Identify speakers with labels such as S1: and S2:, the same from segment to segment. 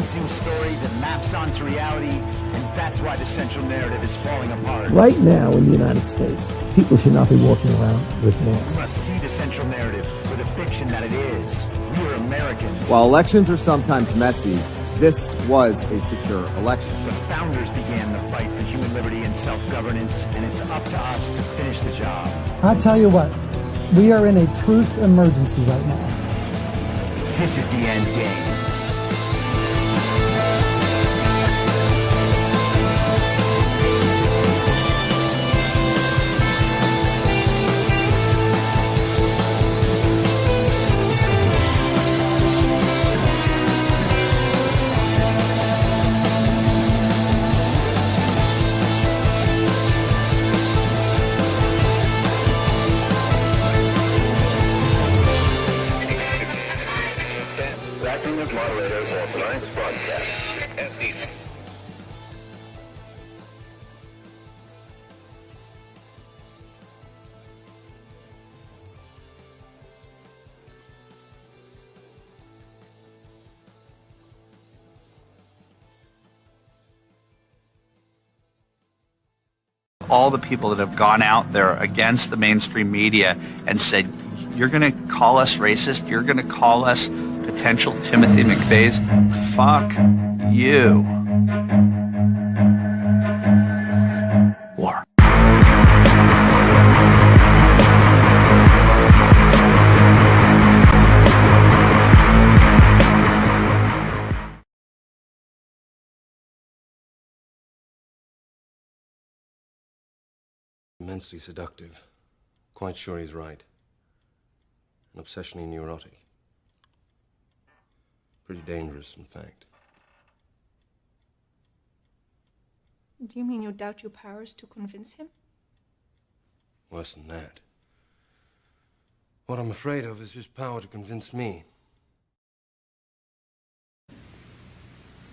S1: convincing story that maps onto reality, and that's why the central narrative is falling apart.
S2: Right now in the United States, people should not be walking around with masks.
S1: We must see the central narrative for the fiction that it is. We are Americans.
S3: While elections are sometimes messy, this was a secure election.
S1: The founders began the fight for human liberty and self-governance, and it's up to us to finish the job.
S4: I tell you what, we are in a truth emergency right now.
S1: This is the end game.
S5: All the people that have gone out there against the mainstream media and said, you're going to call us racist, you're going to call us potential Timothy McVeighs, fuck you. War.
S6: Immensely seductive. Quite sure he's right. And obsessionally neurotic. Pretty dangerous, in fact.
S7: Do you mean you doubt your powers to convince him?
S6: Worse than that. What I'm afraid of is his power to convince me.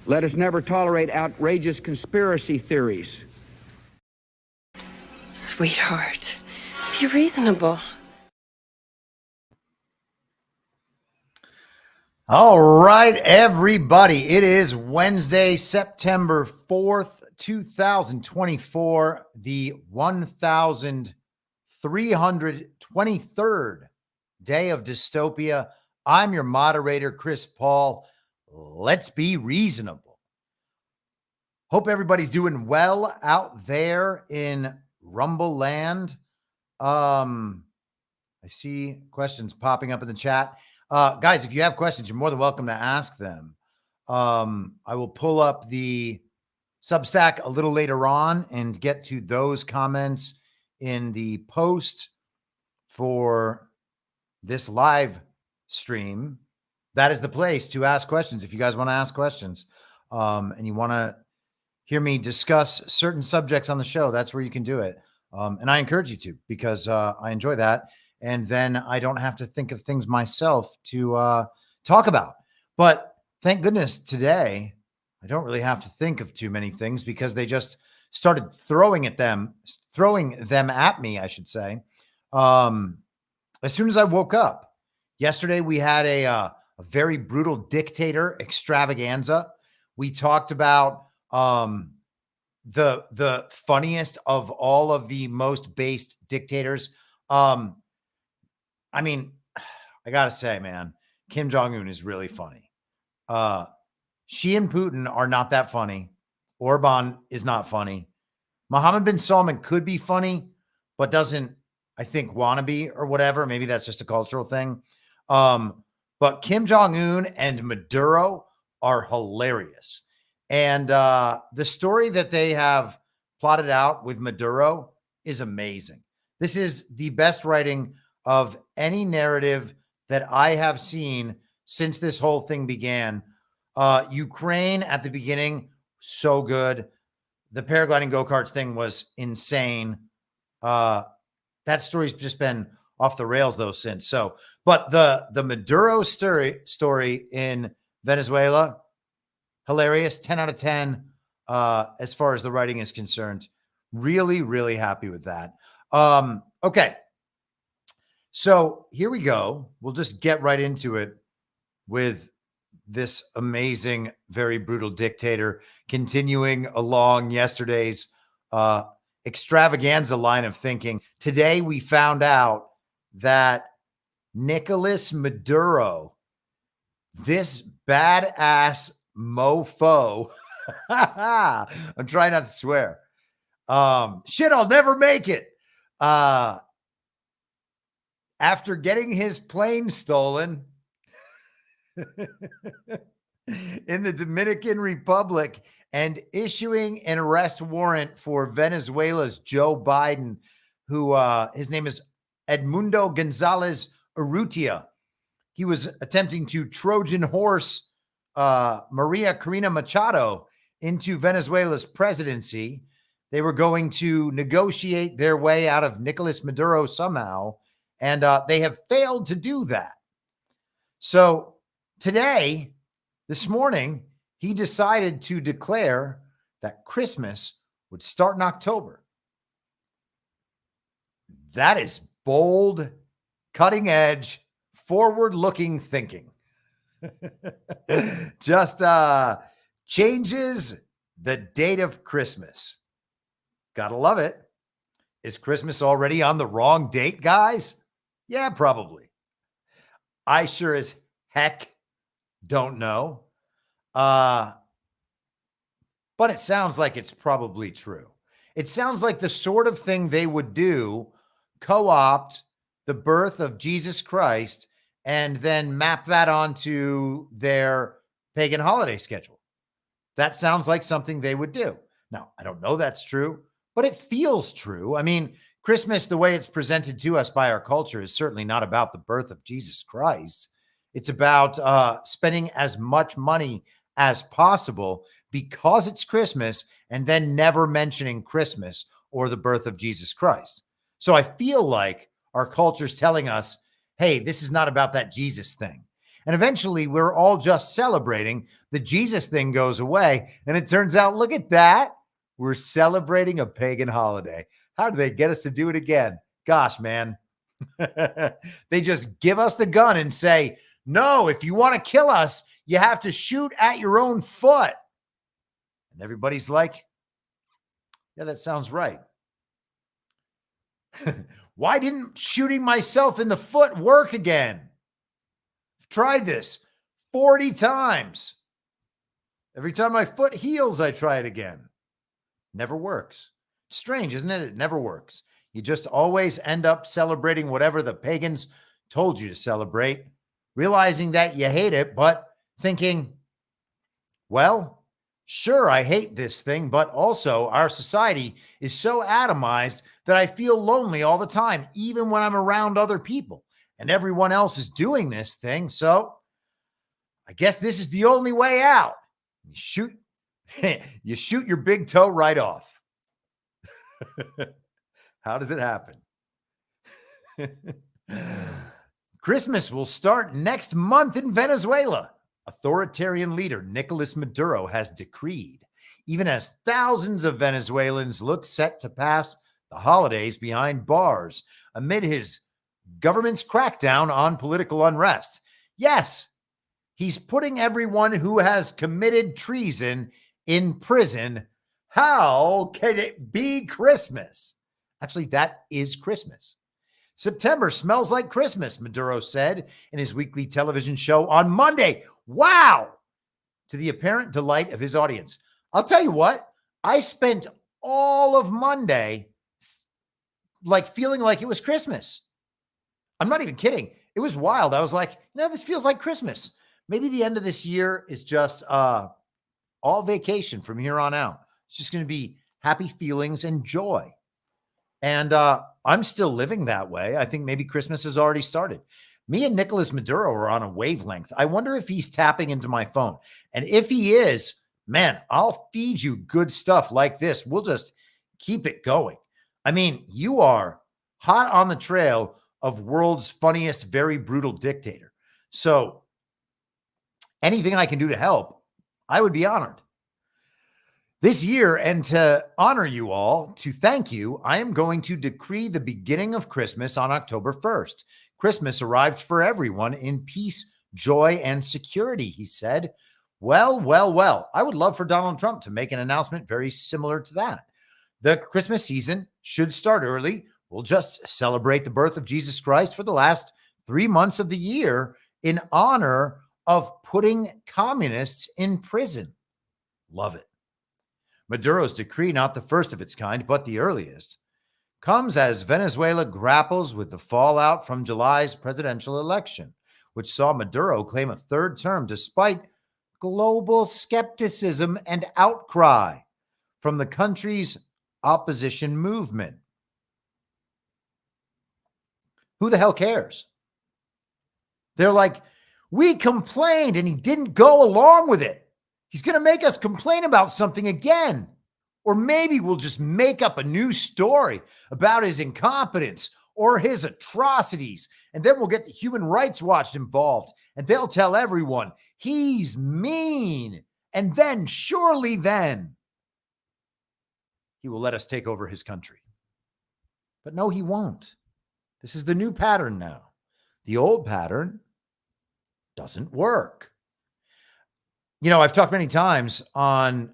S8: Let us never tolerate outrageous conspiracy theories.
S9: Sweetheart, be reasonable.
S10: All right, everybody. It is Wednesday, September 4th, 2024, the 1323rd day of dystopia. I'm your moderator, Chris Paul. Let's be reasonable. Hope everybody's doing well out there in Rumble land. I see questions popping up in the chat. Guys, if you have questions, you're more than welcome to ask them. I will pull up the Substack a little later on and get to those comments in the post for this live stream. That is the place to ask questions. If you guys want to ask questions and you want to hear me discuss certain subjects on the show, that's where you can do it. And I encourage you to, because I enjoy that. And then I don't have to think of things myself to talk about. But thank goodness today, I don't really have to think of too many things because they just started throwing them at me, I should say. As soon as I woke up. Yesterday, we had a very brutal dictator extravaganza. We talked about the funniest of all of the most based dictators. I mean, I gotta say, man, Kim Jong-un is really funny. Xi and Putin are not that funny. Orban is not funny. Mohammed bin Salman could be funny, but doesn't, I think, want to be or whatever. Maybe that's just a cultural thing. But Kim Jong-un and Maduro are hilarious. And the story that they have plotted out with Maduro is amazing. This is the best writing of any narrative that I have seen since this whole thing began. Ukraine at the beginning, so good. The paragliding go-karts thing was insane. That story's just been off the rails though since. So, but the Maduro story in Venezuela, hilarious, 10 out of 10 as far as the writing is concerned. Really, really happy with that. Okay. So here we go. We'll just get right into it with this amazing, very brutal dictator, continuing along yesterday's extravaganza line of thinking. Today, we found out that Nicolas Maduro, this badass mofo, I'm trying not to swear. Shit, I'll never make it. After getting his plane stolen in the Dominican Republic and issuing an arrest warrant for Venezuela's Joe Biden, who his name is Edmundo Gonzalez Urrutia. He was attempting to Trojan horse Maria Corina Machado into Venezuela's presidency. They were going to negotiate their way out of Nicolas Maduro somehow, and they have failed to do that. So today, this morning, he decided to declare that Christmas would start in October. That is bold, cutting edge, forward-looking thinking. Just changes the date of Christmas. Gotta love it. Is Christmas already on the wrong date, guys? Yeah, probably. I sure as heck don't know. But it sounds like it's probably true. It sounds like the sort of thing they would do, co-opt the birth of Jesus Christ and then map that onto their pagan holiday schedule. That sounds like something they would do. Now, I don't know that's true, but it feels true. I mean, Christmas, the way it's presented to us by our culture, is certainly not about the birth of Jesus Christ. It's about spending as much money as possible because it's Christmas and then never mentioning Christmas or the birth of Jesus Christ. So I feel like our culture's telling us, hey, this is not about that Jesus thing. And eventually we're all just celebrating. The Jesus thing goes away. And it turns out, look at that. We're celebrating a pagan holiday. How do they get us to do it again? Gosh, man. They just give us the gun and say, no, if you want to kill us, you have to shoot at your own foot. And everybody's like, yeah, that sounds right. Why didn't shooting myself in the foot work again? I've tried this 40 times. Every time my foot heals, I try it again. Never works. Strange, isn't it? It never works. You just always end up celebrating whatever the pagans told you to celebrate, realizing that you hate it, but thinking, well, sure, I hate this thing, but also our society is so atomized that I feel lonely all the time, even when I'm around other people, and everyone else is doing this thing. So I guess this is the only way out. You shoot your big toe right off. How does it happen? Christmas will start next month in Venezuela. Authoritarian leader Nicolas Maduro has decreed, even as thousands of Venezuelans look set to pass the holidays behind bars amid his government's crackdown on political unrest. Yes, he's putting everyone who has committed treason in prison. How can it be Christmas? Actually, that is Christmas. September smells like Christmas, Maduro said in his weekly television show on Monday. Wow! To the apparent delight of his audience. I'll tell you what, I spent all of Monday feeling like it was Christmas. I'm not even kidding. It was wild. I was like, this feels like Christmas. Maybe the end of this year is just all vacation from here on out. It's just going to be happy feelings and joy. And I'm still living that way. I think maybe Christmas has already started. Me and Nicolas Maduro are on a wavelength. I wonder if he's tapping into my phone. And if he is, man, I'll feed you good stuff like this. We'll just keep it going. I mean, you are hot on the trail of world's funniest, very brutal dictator. So anything I can do to help, I would be honored. This year, and to honor you all, to thank you, I am going to decree the beginning of Christmas on October 1st. Christmas arrived for everyone in peace, joy, and security, he said. Well, well, well, I would love for Donald Trump to make an announcement very similar to that. The Christmas season should start early. We'll just celebrate the birth of Jesus Christ for the last 3 months of the year in honor of putting communists in prison. Love it. Maduro's decree, not the first of its kind, but the earliest, comes as Venezuela grapples with the fallout from July's presidential election, which saw Maduro claim a third term despite global skepticism and outcry from the country's opposition movement. Who the hell cares? They're like, we complained and he didn't go along with it. He's going to make us complain about something again. Or maybe we'll just make up a new story about his incompetence or his atrocities. And then we'll get the Human Rights Watch involved and they'll tell everyone he's mean. And then, surely then, he will let us take over his country. But no, he won't. This is the new pattern now. The old pattern doesn't work. You know, I've talked many times on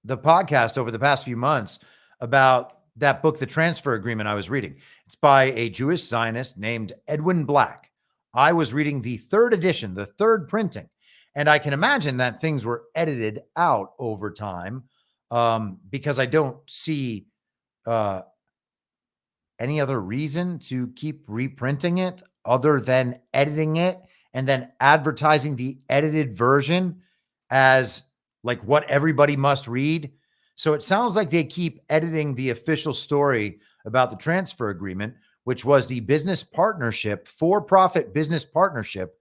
S10: the podcast over the past few months about that book, The Transfer Agreement, I was reading. It's by a Jewish Zionist named Edwin Black. I was reading the third edition, the third printing, and I can imagine that things were edited out over time because I don't see any other reason to keep reprinting it other than editing it and then advertising the edited version as like what everybody must read. So it sounds like they keep editing the official story about the transfer agreement, which was the business partnership, for-profit business partnership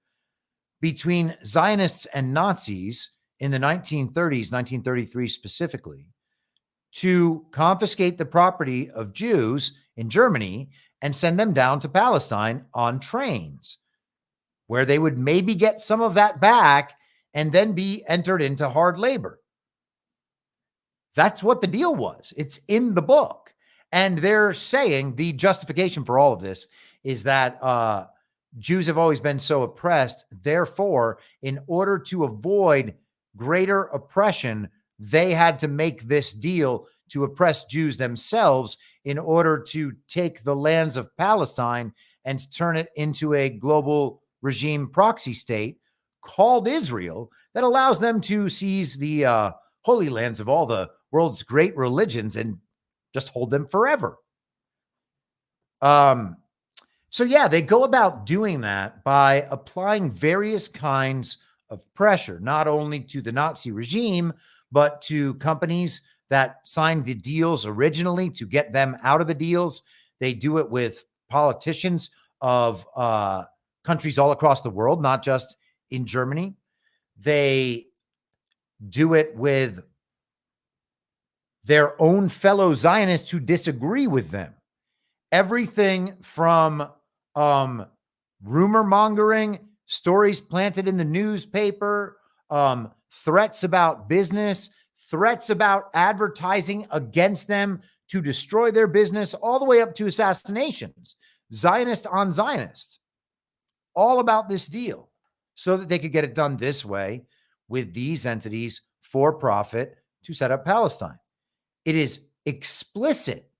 S10: between Zionists and Nazis in the 1930s, 1933 specifically, to confiscate the property of Jews in Germany and send them down to Palestine on trains, where they would maybe get some of that back and then be entered into hard labor. That's what the deal was. It's in the book. And they're saying the justification for all of this is that Jews have always been so oppressed. Therefore, in order to avoid greater oppression, they had to make this deal to oppress Jews themselves in order to take the lands of Palestine and turn it into a global regime proxy state called Israel that allows them to seize the holy lands of all the world's great religions and just hold them forever. So yeah, they go about doing that by applying various kinds of pressure, not only to the Nazi regime, but to companies that signed the deals originally to get them out of the deals. They do it with politicians of countries all across the world, not just in Germany. They do it with their own fellow Zionists who disagree with them. Everything from rumor mongering, stories planted in the newspaper, threats about business, threats about advertising against them to destroy their business, all the way up to assassinations, Zionist on Zionist, all about this deal so that they could get it done this way with these entities for profit to set up Palestine. It is explicit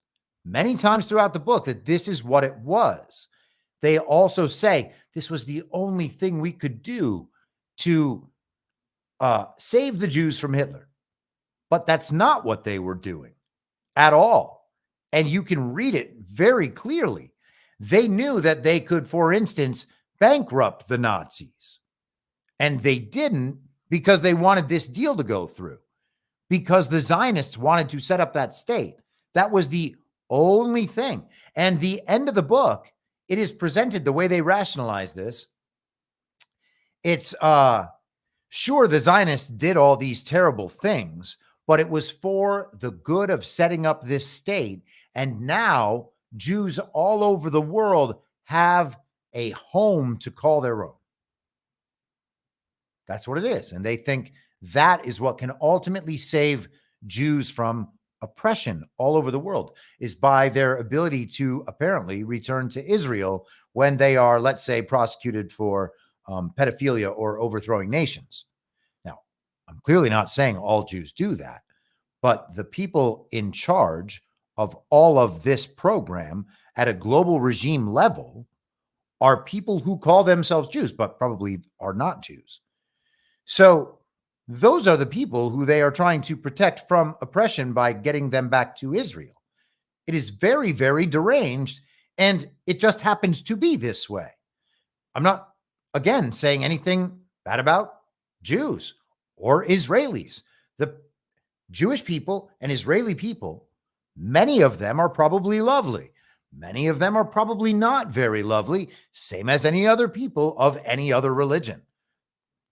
S10: many times throughout the book that this is what it was. They also say this was the only thing we could do to save the Jews from Hitler. But that's not what they were doing at all. And you can read it very clearly. They knew that they could, for instance, bankrupt the Nazis. And they didn't because they wanted this deal to go through, because the Zionists wanted to set up that state. That was the only thing. And the end of the book, it is presented the way they rationalize this. It's sure, the Zionists did all these terrible things, but it was for the good of setting up this state. And now Jews all over the world have a home to call their own. That's what it is. And they think that is what can ultimately save Jews from oppression all over the world, is by their ability to apparently return to Israel when they are, let's say, prosecuted for pedophilia or overthrowing nations. Now, I'm clearly not saying all Jews do that, but the people in charge of all of this program at a global regime level are people who call themselves Jews, but probably are not Jews. So those are the people who they are trying to protect from oppression by getting them back to Israel. It is very, very deranged, and it just happens to be this way. I'm not, again, saying anything bad about Jews or Israelis. The Jewish people and Israeli people, many of them are probably lovely. Many of them are probably not very lovely, same as any other people of any other religion.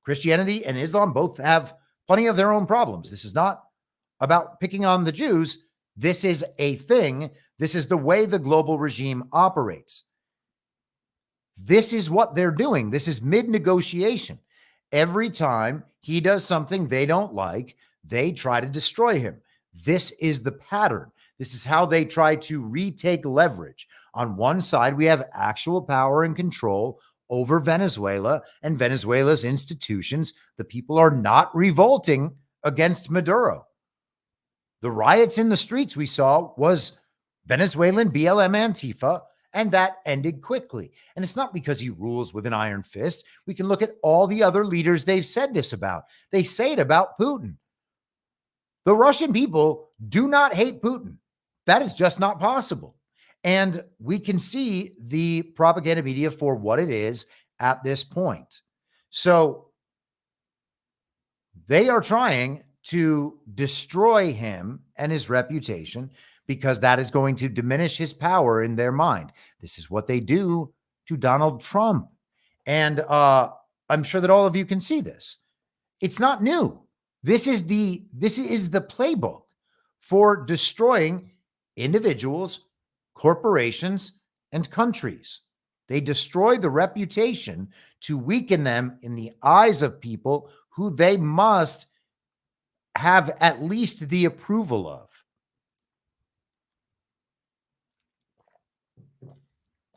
S10: Christianity and Islam both have plenty of their own problems. This is not about picking on the Jews. This is a thing. This is the way the global regime operates. This is what they're doing. This is mid-negotiation. Every time he does something they don't like, they try to destroy him. This is the pattern. This is how they try to retake leverage. On one side, we have actual power and control over Venezuela and Venezuela's institutions. The people are not revolting against Maduro. The riots in the streets we saw was Venezuelan BLM Antifa, and that ended quickly. And it's not because he rules with an iron fist. We can look at all the other leaders they've said this about. They say it about Putin. The Russian people do not hate Putin. That is just not possible. And we can see the propaganda media for what it is at this point. So they are trying to destroy him and his reputation because that is going to diminish his power in their mind. This is what they do to Donald Trump. And I'm sure that all of you can see this. It's not new. This is the playbook for destroying individuals, corporations, and countries. They destroy the reputation to weaken them in the eyes of people who they must have at least the approval of.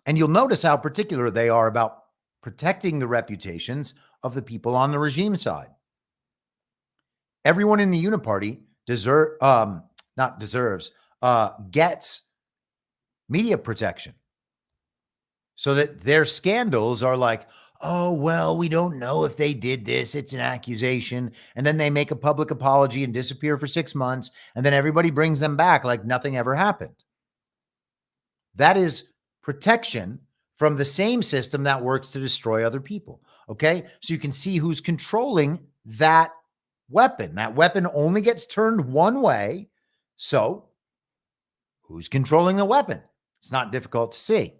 S10: And you'll notice how particular they are about protecting the reputations of the people on the regime side. Everyone in the Uniparty gets media protection so that their scandals are like, oh, well, we don't know if they did this. It's an accusation. And then they make a public apology and disappear for 6 months. And then everybody brings them back like nothing ever happened. That is protection from the same system that works to destroy other people. Okay. So you can see who's controlling that weapon. That weapon only gets turned one way. So who's controlling the weapon? It's not difficult to see.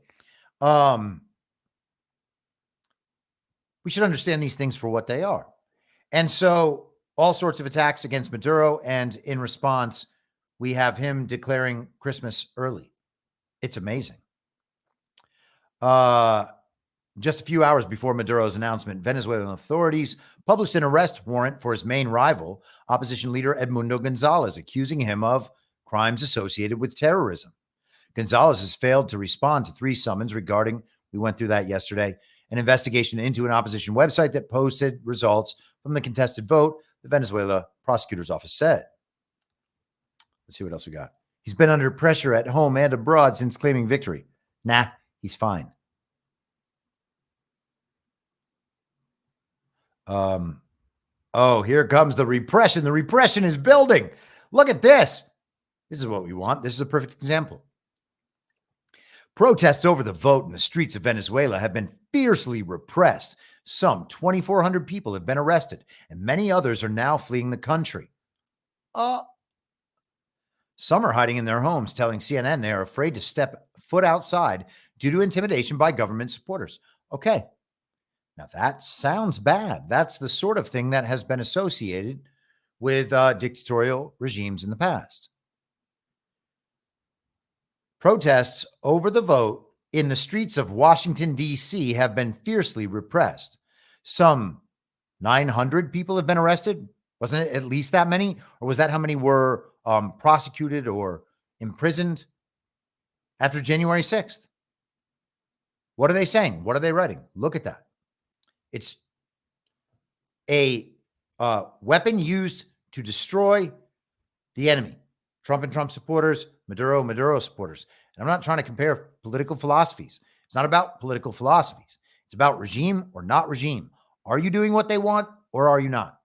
S10: We should understand these things for what they are. And so all sorts of attacks against Maduro. And in response, we have him declaring Christmas early. It's amazing. Just a few hours before Maduro's announcement, Venezuelan authorities published an arrest warrant for his main rival, opposition leader Edmundo Gonzalez, accusing him of crimes associated with terrorism. Gonzalez has failed to respond to 3 summons regarding, we went through that yesterday, an investigation into an opposition website that posted results from the contested vote, the Venezuela prosecutor's office said. Let's see what else we got. He's been under pressure at home and abroad since claiming victory. Nah, he's fine. Oh, here comes the repression. The repression is building. Look at this. This is what we want. This is a perfect example. Protests over the vote in the streets of Venezuela have been fiercely repressed. Some 2,400 people have been arrested, and many others are now fleeing the country. Some are hiding in their homes, telling CNN they are afraid to step foot outside due to intimidation by government supporters. Okay. Now that sounds bad. That's the sort of thing that has been associated with dictatorial regimes in the past. Protests over the vote in the streets of Washington, D.C. have been fiercely repressed. Some 900 people have been arrested. Wasn't it at least that many? Or was that how many were prosecuted or imprisoned after January 6th? What are they saying? What are they writing? Look at that. It's a weapon used to destroy the enemy. Trump and Trump supporters, Maduro supporters. And I'm not trying to compare political philosophies. It's not about political philosophies. It's about regime or not regime. Are you doing what they want or are you not?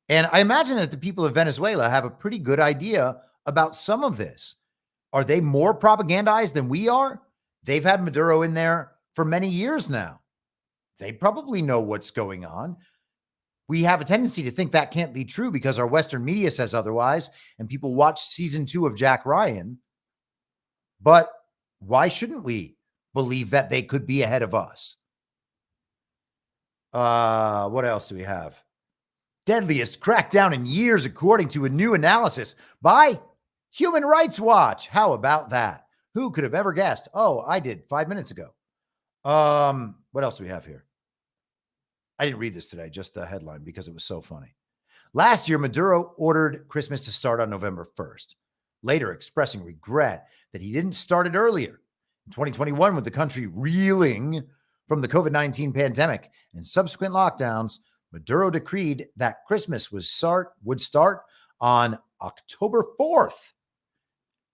S10: And I imagine that the people of Venezuela have a pretty good idea about some of this. Are they more propagandized than we are? They've had Maduro in there for many years now. They probably know what's going on. We have a tendency to think that can't be true because our Western media says otherwise, and people watch season 2 of Jack Ryan. But why shouldn't we believe that they could be ahead of us? What else do we have? Deadliest crackdown in years, according to a new analysis by Human Rights Watch. How about that? Who could have ever guessed? Oh, I did 5 minutes ago. What else do we have here? I didn't read this today, just the headline because it was so funny. Last year, Maduro ordered Christmas to start on November 1st, later expressing regret that he didn't start it earlier. In 2021, with the country reeling from the COVID-19 pandemic and subsequent lockdowns, Maduro decreed that Christmas would start on October 4th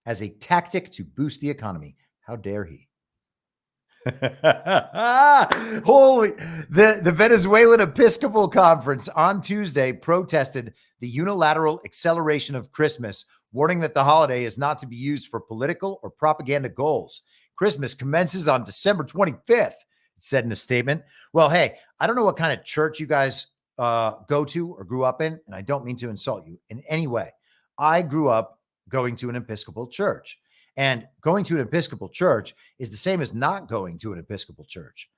S10: as a tactic to boost the economy. How dare he? Holy, the Venezuelan Episcopal Conference on Tuesday protested the unilateral acceleration of Christmas, warning that the holiday is not to be used for political or propaganda goals. Christmas commences on December 25th, it said in a statement. Well, hey, I don't know what kind of church you guys go to or grew up in, and I don't mean to insult you in any way. I grew up going to an Episcopal church. And going to an Episcopal church is the same as not going to an Episcopal church.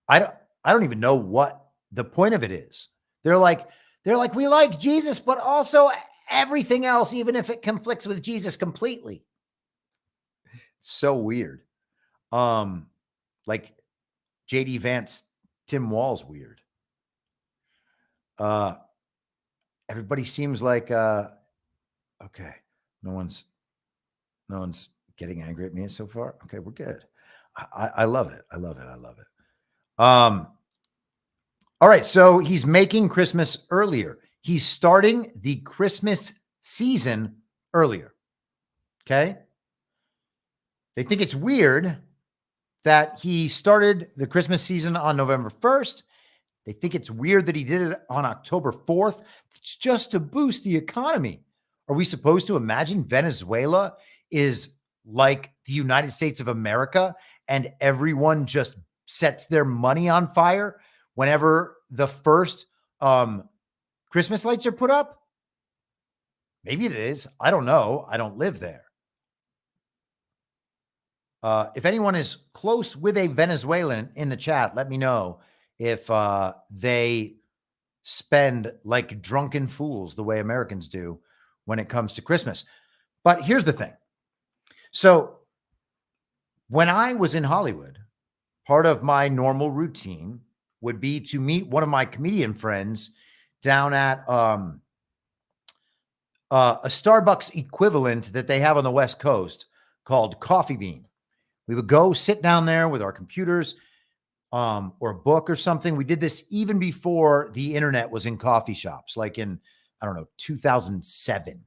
S10: I don't even know what the point of it is. They're like, we like Jesus, but also everything else, even if it conflicts with Jesus completely. It's so weird. Like JD Vance, Tim Wall's weird. Everybody seems like okay. No one's getting angry at me so far. Okay, we're good. I love it. I love it. All right. So he's making Christmas earlier. He's starting the Christmas season earlier. Okay. They think it's weird that he started the Christmas season on November 1st. They think it's weird that he did it on October 4th. It's just to boost the economy. Are we supposed to imagine Venezuela is like the United States of America and everyone just sets their money on fire whenever the first Christmas lights are put up? Maybe it is. I don't know. I don't live there. If anyone is close with a Venezuelan in the chat, let me know if they spend like drunken fools the way Americans do when it comes to Christmas. But here's the thing. So when I was in Hollywood, part of my normal routine would be to meet one of my comedian friends down at a Starbucks equivalent that they have on the West Coast called Coffee Bean. We would go sit down there with our computers or a book or something. We did this even before the internet was in coffee shops, like in, 2007.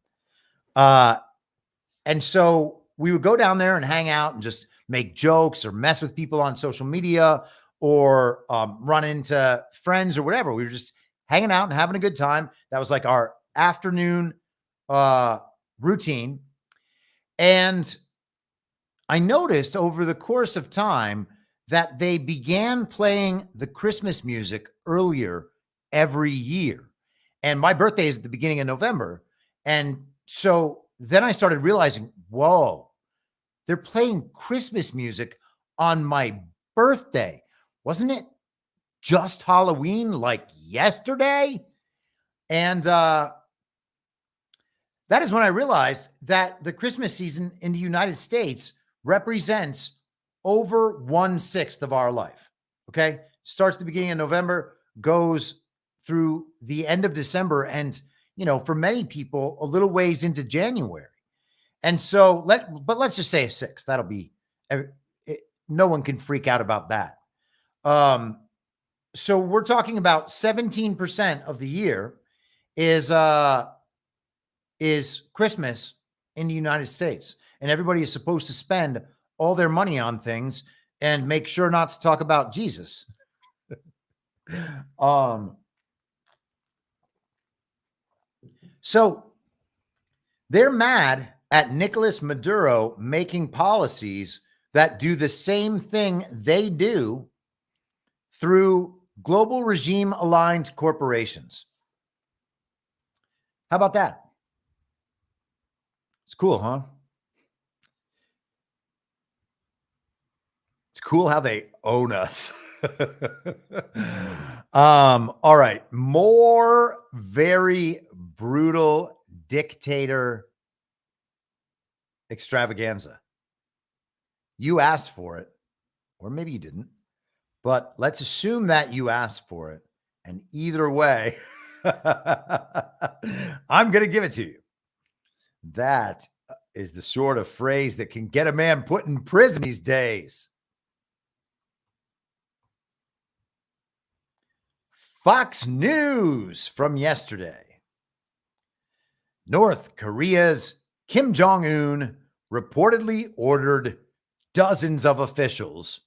S10: And so we would go down there and hang out and just make jokes or mess with people on social media or run into friends or whatever. We were just hanging out and having a good time. That was like our afternoon routine. And I noticed over the course of time that they began playing the Christmas music earlier every year. And my birthday is at the beginning of November. And so then I started realizing, whoa, they're playing Christmas music on my birthday. Wasn't it just Halloween like yesterday? And that is when I realized that the Christmas season in the United States represents over 1/6 of our life. Okay. Starts at the beginning of November, goes through the end of December, and, for many people, a little ways into January. And so let's just say a 6th. That'll be, no one can freak out about that. So we're talking about 17% of the year is Christmas in the United States, and everybody is supposed to spend all their money on things and make sure not to talk about Jesus. So they're mad at Nicolas Maduro making policies that do the same thing they do through global regime aligned corporations. How about that? It's cool, huh? It's cool how they own us. All right. More very brutal dictator extravaganza. You asked for it, or maybe you didn't, but let's assume that you asked for it. And either way, I'm going to give it to you. That is the sort of phrase that can get a man put in prison these days. Fox News from yesterday. North Korea's Kim Jong-un reportedly ordered dozens of officials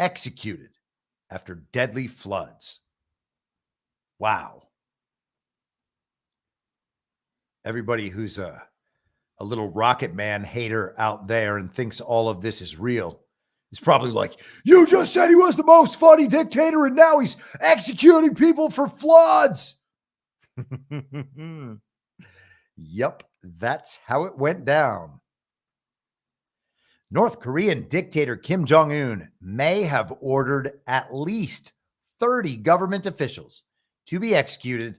S10: executed after deadly floods. Wow. Everybody who's a little Rocket Man hater out there and thinks all of this is real is probably like, you just said he was the most funny dictator and now he's executing people for floods. Yep, that's how it went down. North Korean dictator Kim Jong-un may have ordered at least 30 government officials to be executed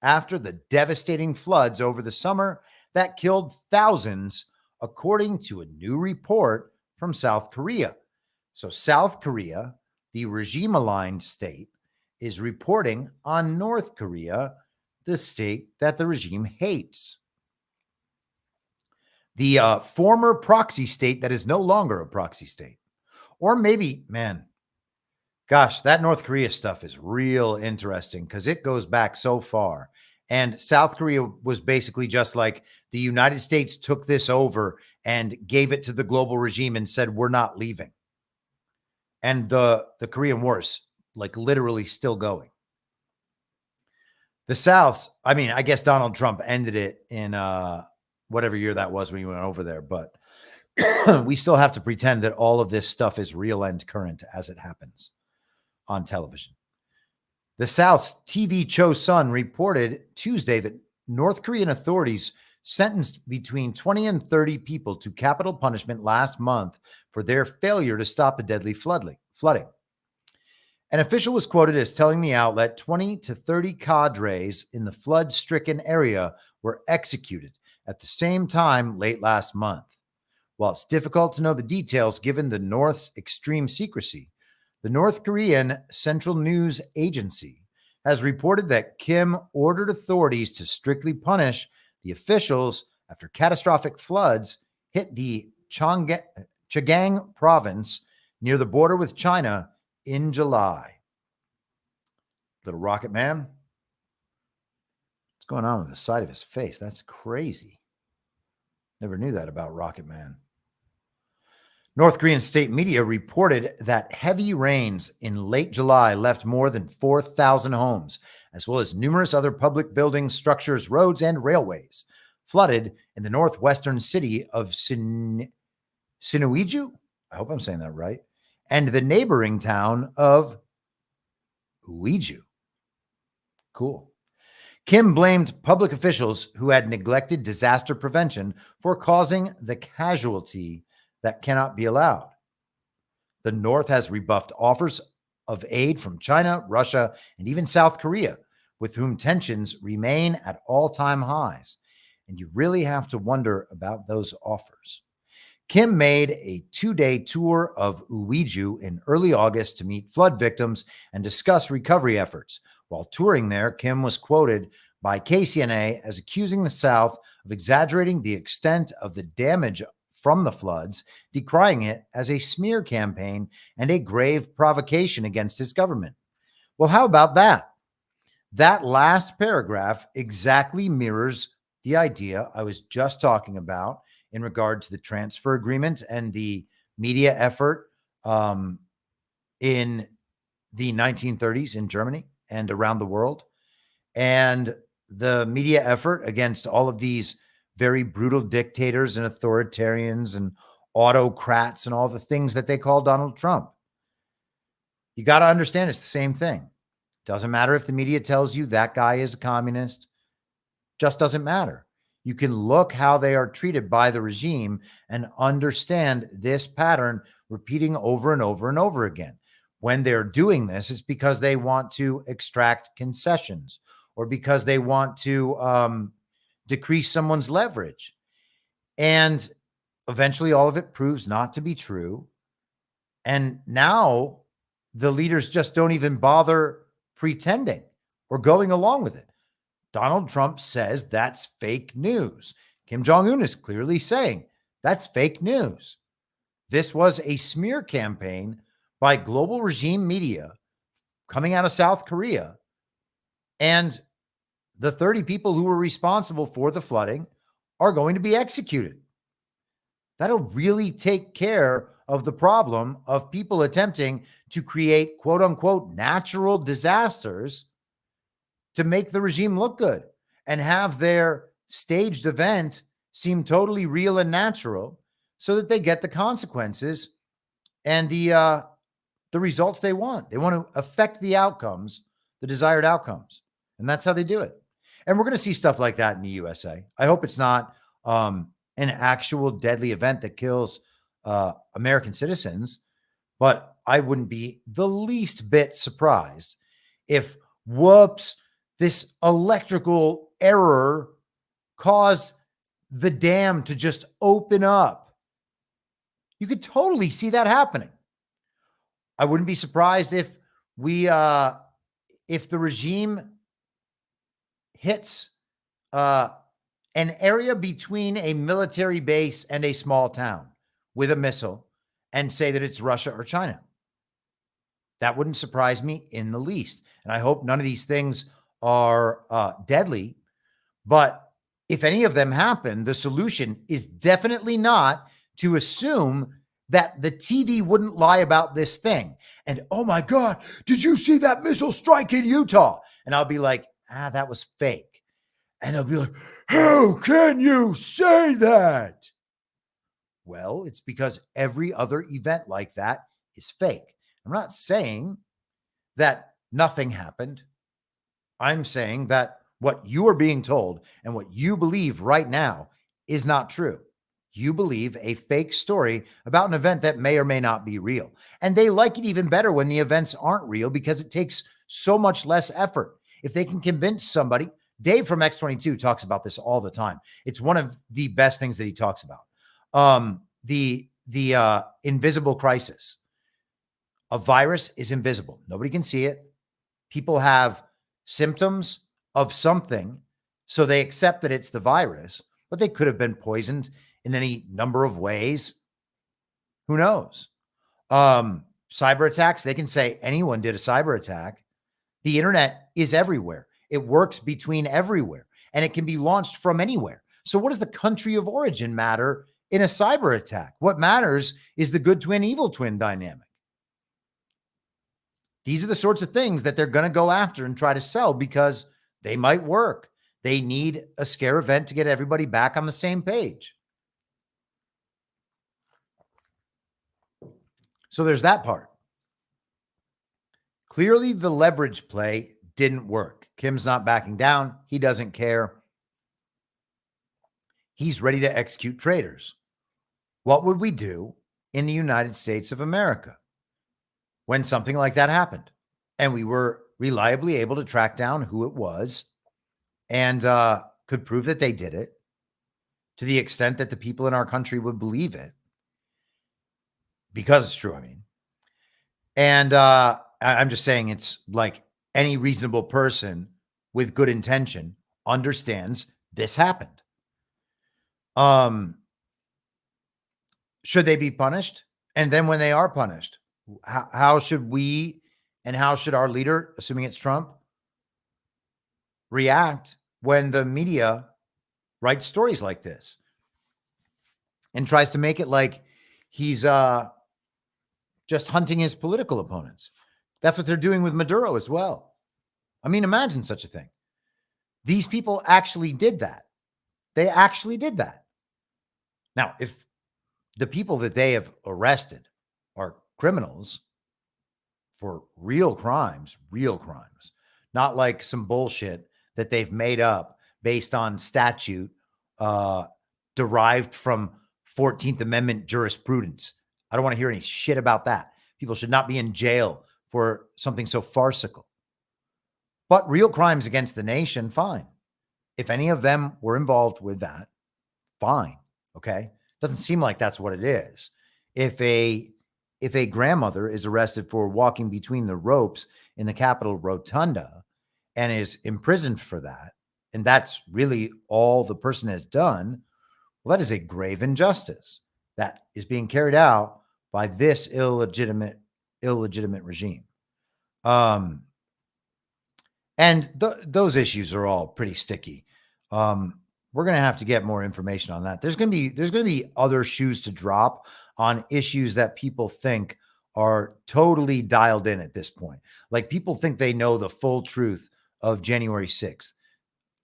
S10: after the devastating floods over the summer that killed thousands, according to a new report from South Korea. So South Korea, the regime-aligned state, is reporting on North Korea, the state that the regime hates. The former proxy state that is no longer a proxy state. Or maybe, man, gosh, that North Korea stuff is real interesting because it goes back so far. And South Korea was basically just like the United States took this over and gave it to the global regime and said, we're not leaving. And the Korean War is like literally still going. The South, I mean, I guess Donald Trump ended it in whatever year that was when he went over there. But we still have to pretend that all of this stuff is real and current as it happens on television. The South's TV Chosun reported Tuesday that North Korean authorities sentenced between 20 and 30 people to capital punishment last month for their failure to stop the deadly flooding. An official was quoted as telling the outlet 20 to 30 cadres in the flood-stricken area were executed at the same time late last month. While it's difficult to know the details given the North's extreme secrecy, the North Korean Central News Agency has reported that Kim ordered authorities to strictly punish the officials after catastrophic floods hit the Chagang province near the border with China in July. Little Rocket Man. What's going on with the side of his face? That's crazy. Never knew that about Rocket Man. North Korean state media reported that heavy rains in late July left more than 4,000 homes, as well as numerous other public buildings, structures, roads, and railways, flooded in the northwestern city of Sinuiju. I hope I'm saying that right. And the neighboring town of Uiju. Cool. Kim blamed public officials who had neglected disaster prevention for causing the casualty that cannot be allowed. The North has rebuffed offers of aid from China, Russia, and even South Korea, with whom tensions remain at all-time highs. And you really have to wonder about those offers. Kim made a 2-day tour of Uiju in early August to meet flood victims and discuss recovery efforts. While touring there, Kim was quoted by KCNA as accusing the South of exaggerating the extent of the damage from the floods, decrying it as a smear campaign and a grave provocation against his government. Well, how about that? That last paragraph exactly mirrors the idea I was just talking about in regard to the transfer agreement and the media effort in the 1930s in Germany and around the world, and the media effort against all of these very brutal dictators and authoritarians and autocrats and all the things that they call Donald Trump. You got to understand it's the same thing. Doesn't matter if the media tells you that guy is a communist, just doesn't matter. You can look how they are treated by the regime and understand this pattern repeating over and over and over again. When they're doing this, it's because they want to extract concessions or because they want to decrease someone's leverage. And eventually all of it proves not to be true. And now the leaders just don't even bother pretending or going along with it. Donald Trump says that's fake news. Kim Jong-un is clearly saying that's fake news. This was a smear campaign by global regime media coming out of South Korea. And the 30 people who were responsible for the flooding are going to be executed. That'll really take care of the problem of people attempting to create quote unquote natural disasters to make the regime look good and have their staged event seem totally real and natural so that they get the consequences and the results they want. They want to affect the outcomes, the desired outcomes. And that's how they do it. And we're going to see stuff like that in the USA. I hope it's not an actual deadly event that kills American citizens, but I wouldn't be the least bit surprised if, whoops, this electrical error caused the dam to just open up. You could totally see that happening. I wouldn't be surprised if if the regime hits an area between a military base and a small town with a missile and say that it's Russia or China. That wouldn't surprise me in the least. And I hope none of these things are deadly. But if any of them happen, the solution is definitely not to assume that the TV wouldn't lie about this thing. And, oh my God, did you see that missile strike in Utah? And I'll be like, that was fake. And they'll be like, how can you say that? Well, it's because every other event like that is fake. I'm not saying that nothing happened. I'm saying that what you are being told and what you believe right now is not true. You believe a fake story about an event that may or may not be real. And they like it even better when the events aren't real because it takes so much less effort. If they can convince somebody, Dave from X22 talks about this all the time. It's one of the best things that he talks about. The invisible crisis. A virus is invisible. Nobody can see it. People have symptoms of something, so they accept that it's the virus, but they could have been poisoned in any number of ways. Who knows? Cyber attacks, they can say anyone did a cyber attack. The internet is everywhere. It works between everywhere, and it can be launched from anywhere. So what does the country of origin matter in a cyber attack? What matters is the good twin, evil twin dynamic. These are the sorts of things that they're going to go after and try to sell because they might work. They need a scare event to get everybody back on the same page. So there's that part. Clearly, the leverage play didn't work. Kim's not backing down. He doesn't care. He's ready to execute traitors. What would we do in the United States of America when something like that happened and we were reliably able to track down who it was and could prove that they did it to the extent that the people in our country would believe it? Because it's true, I mean. And I'm just saying it's like any reasonable person with good intention understands this happened. Should they be punished? And then when they are punished, how should we And how should our leader, assuming it's Trump, react when the media writes stories like this and tries to make it like he's just hunting his political opponents? That's what they're doing with Maduro as well. I mean, imagine such a thing. These people actually did that. They actually did that. Now, if the people that they have arrested are criminals for real crimes, not like some bullshit that they've made up based on statute derived from 14th Amendment jurisprudence. I don't want to hear any shit about that. People should not be in jail for something so farcical. But real crimes against the nation, fine. If any of them were involved with that, fine. Okay. Doesn't seem like that's what it is. If a grandmother is arrested for walking between the ropes in the Capitol Rotunda and is imprisoned for that, and that's really all the person has done, well, that is a grave injustice that is being carried out by this illegitimate regime. And those issues are all pretty sticky. We're going to have to get more information on that. There's going to be other shoes to drop on issues that people think are totally dialed in at this point. Like, people think they know the full truth of January 6th.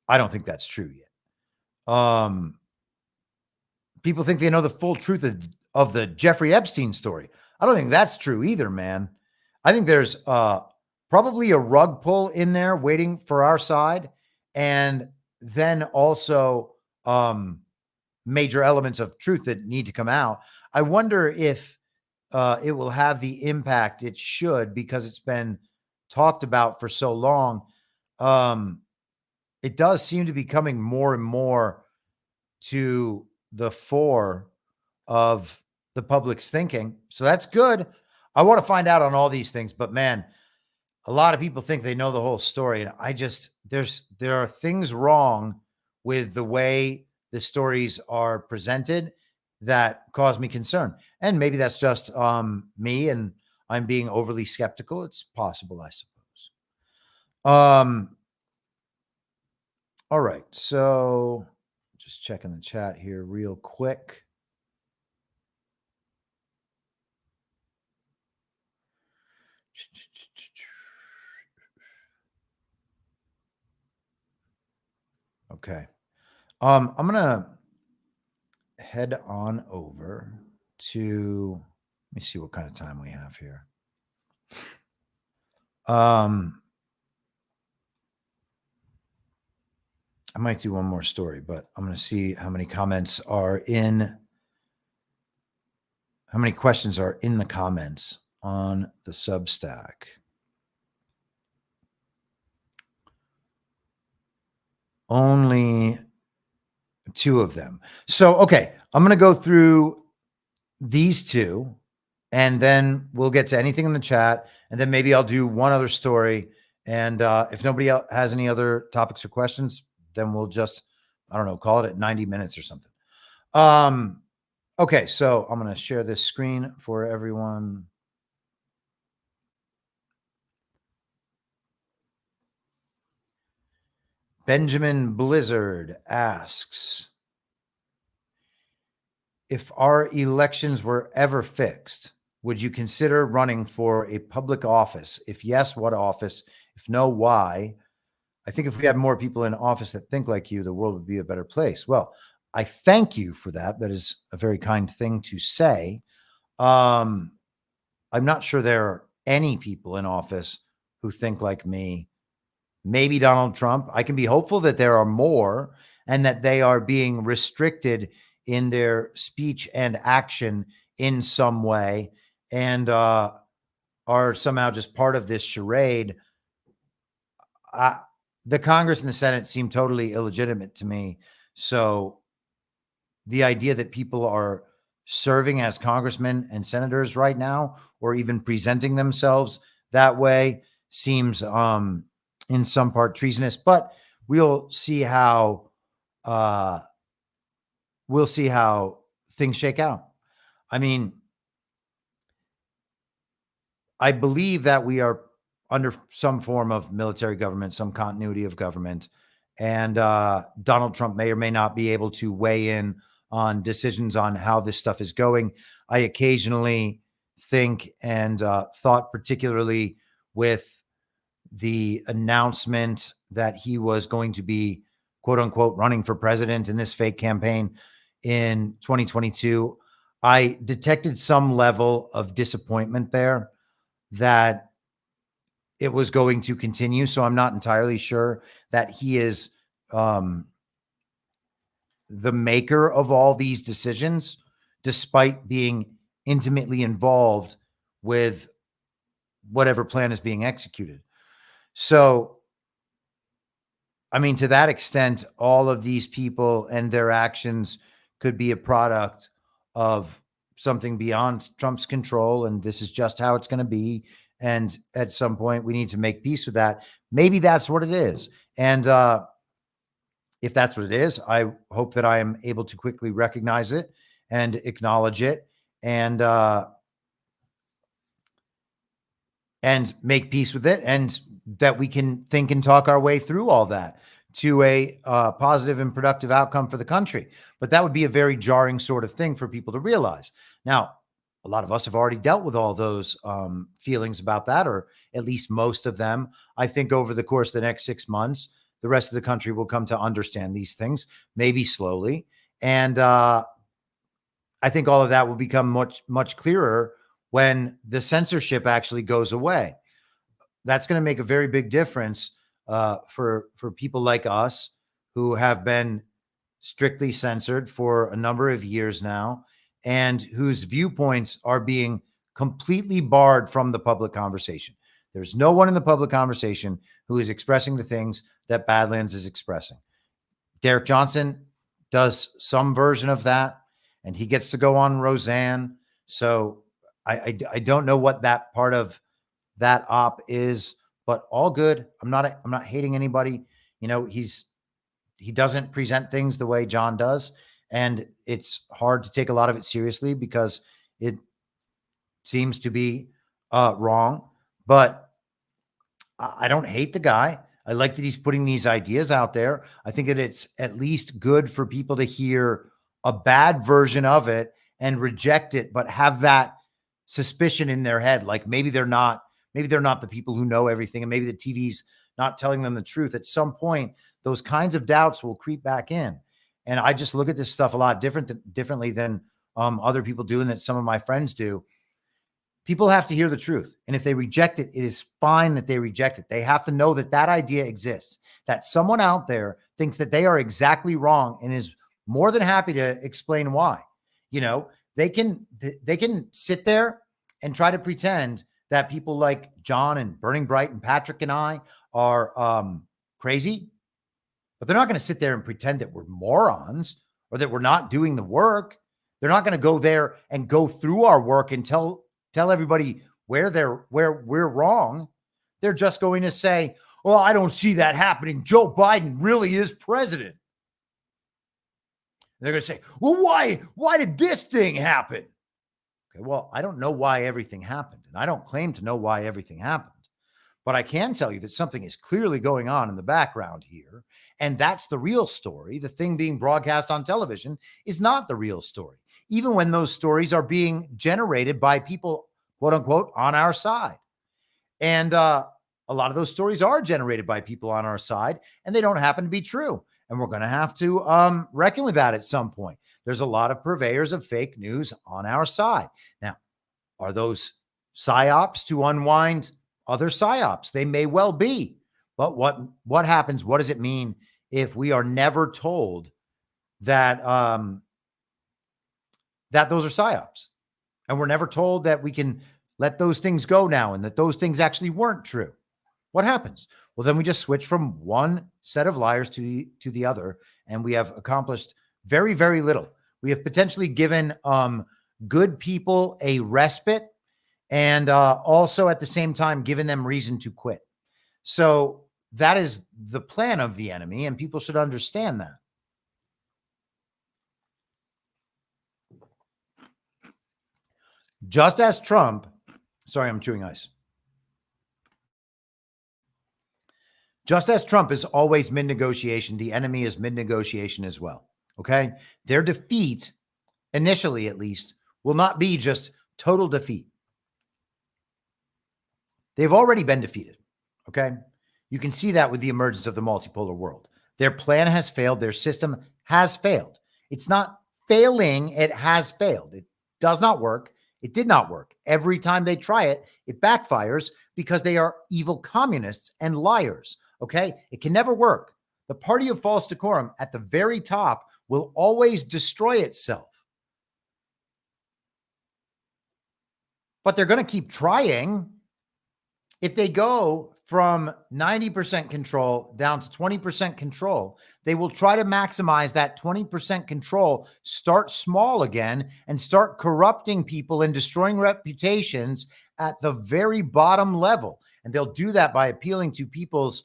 S10: I don't think that's true yet. People think they know the full truth of the Jeffrey Epstein story. I don't think that's true either, man. I think there's probably a rug pull in there waiting for our side, and then also major elements of truth that need to come out. I wonder if it will have the impact it should, because it's been talked about for so long. It does seem to be coming more and more to the fore of the public's thinking. So that's good. I want to find out on all these things, but man, a lot of people think they know the whole story. And there are things wrong with the way the stories are presented that cause me concern. And maybe that's just me and I'm being overly skeptical. It's possible, I suppose. All right. So just checking the chat here real quick. Okay. I'm going to head on over to, let me see what kind of time we have here. I might do one more story, but I'm going to see how many comments are in, how many questions are in the comments on the Substack. Only 2 of them. So, okay, I'm going to go through these 2, and then we'll get to anything in the chat, and then maybe I'll do one other story. And if nobody else has any other topics or questions, then we'll just, I don't know, call it at 90 minutes or something. Okay, so I'm going to share this screen for everyone. Benjamin Blizzard asks, if our elections were ever fixed, would you consider running for a public office? If yes, what office? If no, why? I think if we had more people in office that think like you, the world would be a better place. Well, I thank you for that. That is a very kind thing to say. I'm not sure there are any people in office who think like me. Maybe Donald Trump. I can be hopeful that there are more, and that they are being restricted in their speech and action in some way, and are somehow just part of this charade. The Congress and the Senate seem totally illegitimate to me. So the idea that people are serving as congressmen and senators right now, or even presenting themselves that way, seems in some part treasonous. But we'll see how things shake out. I mean, I believe that we are under some form of military government, some continuity of government. And Donald Trump may or may not be able to weigh in on decisions on how this stuff is going. I occasionally think and thought, particularly with the announcement that he was going to be, quote unquote, running for president in this fake campaign in 2022, I detected some level of disappointment there that it was going to continue. So I'm not entirely sure that he is the maker of all these decisions, despite being intimately involved with whatever plan is being executed. So, I mean, to that extent, all of these people and their actions could be a product of something beyond Trump's control. And this is just how it's going to be. And at some point, we need to make peace with that. Maybe that's what it is. And if that's what it is, I hope that I am able to quickly recognize it and acknowledge it and make peace with it, and that we can think and talk our way through all that to a positive and productive outcome for the country. But that would be a very jarring sort of thing for people to realize. Now, a lot of us have already dealt with all those feelings about that, or at least most of them. I think over the course of the next 6 months, the rest of the country will come to understand these things, maybe slowly. And I think all of that will become much, much clearer when the censorship actually goes away. That's going to make a very big difference for people like us who have been strictly censored for a number of years now, and whose viewpoints are being completely barred from the public conversation. There's no one in the public conversation who is expressing the things that Badlands is expressing. Derek Johnson does some version of that, and he gets to go on Roseanne. So I don't know what that part of that op is, but all good. I'm not hating anybody. You know, he doesn't present things the way John does, and it's hard to take a lot of it seriously because it seems to be wrong. But I don't hate the guy. I like that he's putting these ideas out there. I think that it's at least good for people to hear a bad version of it and reject it, but have that suspicion in their head. Like maybe they're not the people who know everything, and maybe the TV's not telling them the truth. At some point, those kinds of doubts will creep back in. And I just look at this stuff a lot differently than other people do, and that some of my friends do. People have to hear the truth. And if they reject it, it is fine that they reject it. They have to know that that idea exists, that someone out there thinks that they are exactly wrong and is more than happy to explain why. You know, they can sit there and try to pretend that people like John and Burning Bright and Patrick and I are crazy, but they're not going to sit there and pretend that we're morons or that we're not doing the work. They're not going to go there and go through our work and tell everybody where we're wrong. They're just going to say, well, I don't see that happening. Joe Biden really is president. They're going to say, well, why did this thing happen? Okay, well, I don't know why everything happened, and I don't claim to know why everything happened, but I can tell you that something is clearly going on in the background here, and that's the real story. The thing being broadcast on television is not the real story, even when those stories are being generated by people, quote unquote, on our side. And a lot of those stories are generated by people on our side, and they don't happen to be true. And we're going to have to reckon with that at some point. There's a lot of purveyors of fake news on our side. Now, are those psyops to unwind other psyops? They may well be. But what happens? What does it mean if we are never told that that those are psyops, and we're never told that we can let those things go now and that those things actually weren't true? What happens? Well, then we just switch from one set of liars to the other, and we have accomplished very, very little. We have potentially given good people a respite, and also at the same time given them reason to quit. So that is the plan of the enemy, and people should understand that. Just as Trump, sorry, I'm chewing ice. Just as Trump is always mid-negotiation, the enemy is mid-negotiation as well. Okay? Their defeat, initially at least, will not be just total defeat. They've already been defeated. Okay? You can see that with the emergence of the multipolar world. Their plan has failed. Their system has failed. It's not failing. It has failed. It does not work. It did not work. Every time they try it, it backfires because they are evil communists and liars. Okay? It can never work. The party of false decorum at the very top will always destroy itself. But they're going to keep trying. If they go from 90% control down to 20% control, they will try to maximize that 20% control, start small again, and start corrupting people and destroying reputations at the very bottom level. And they'll do that by appealing to people's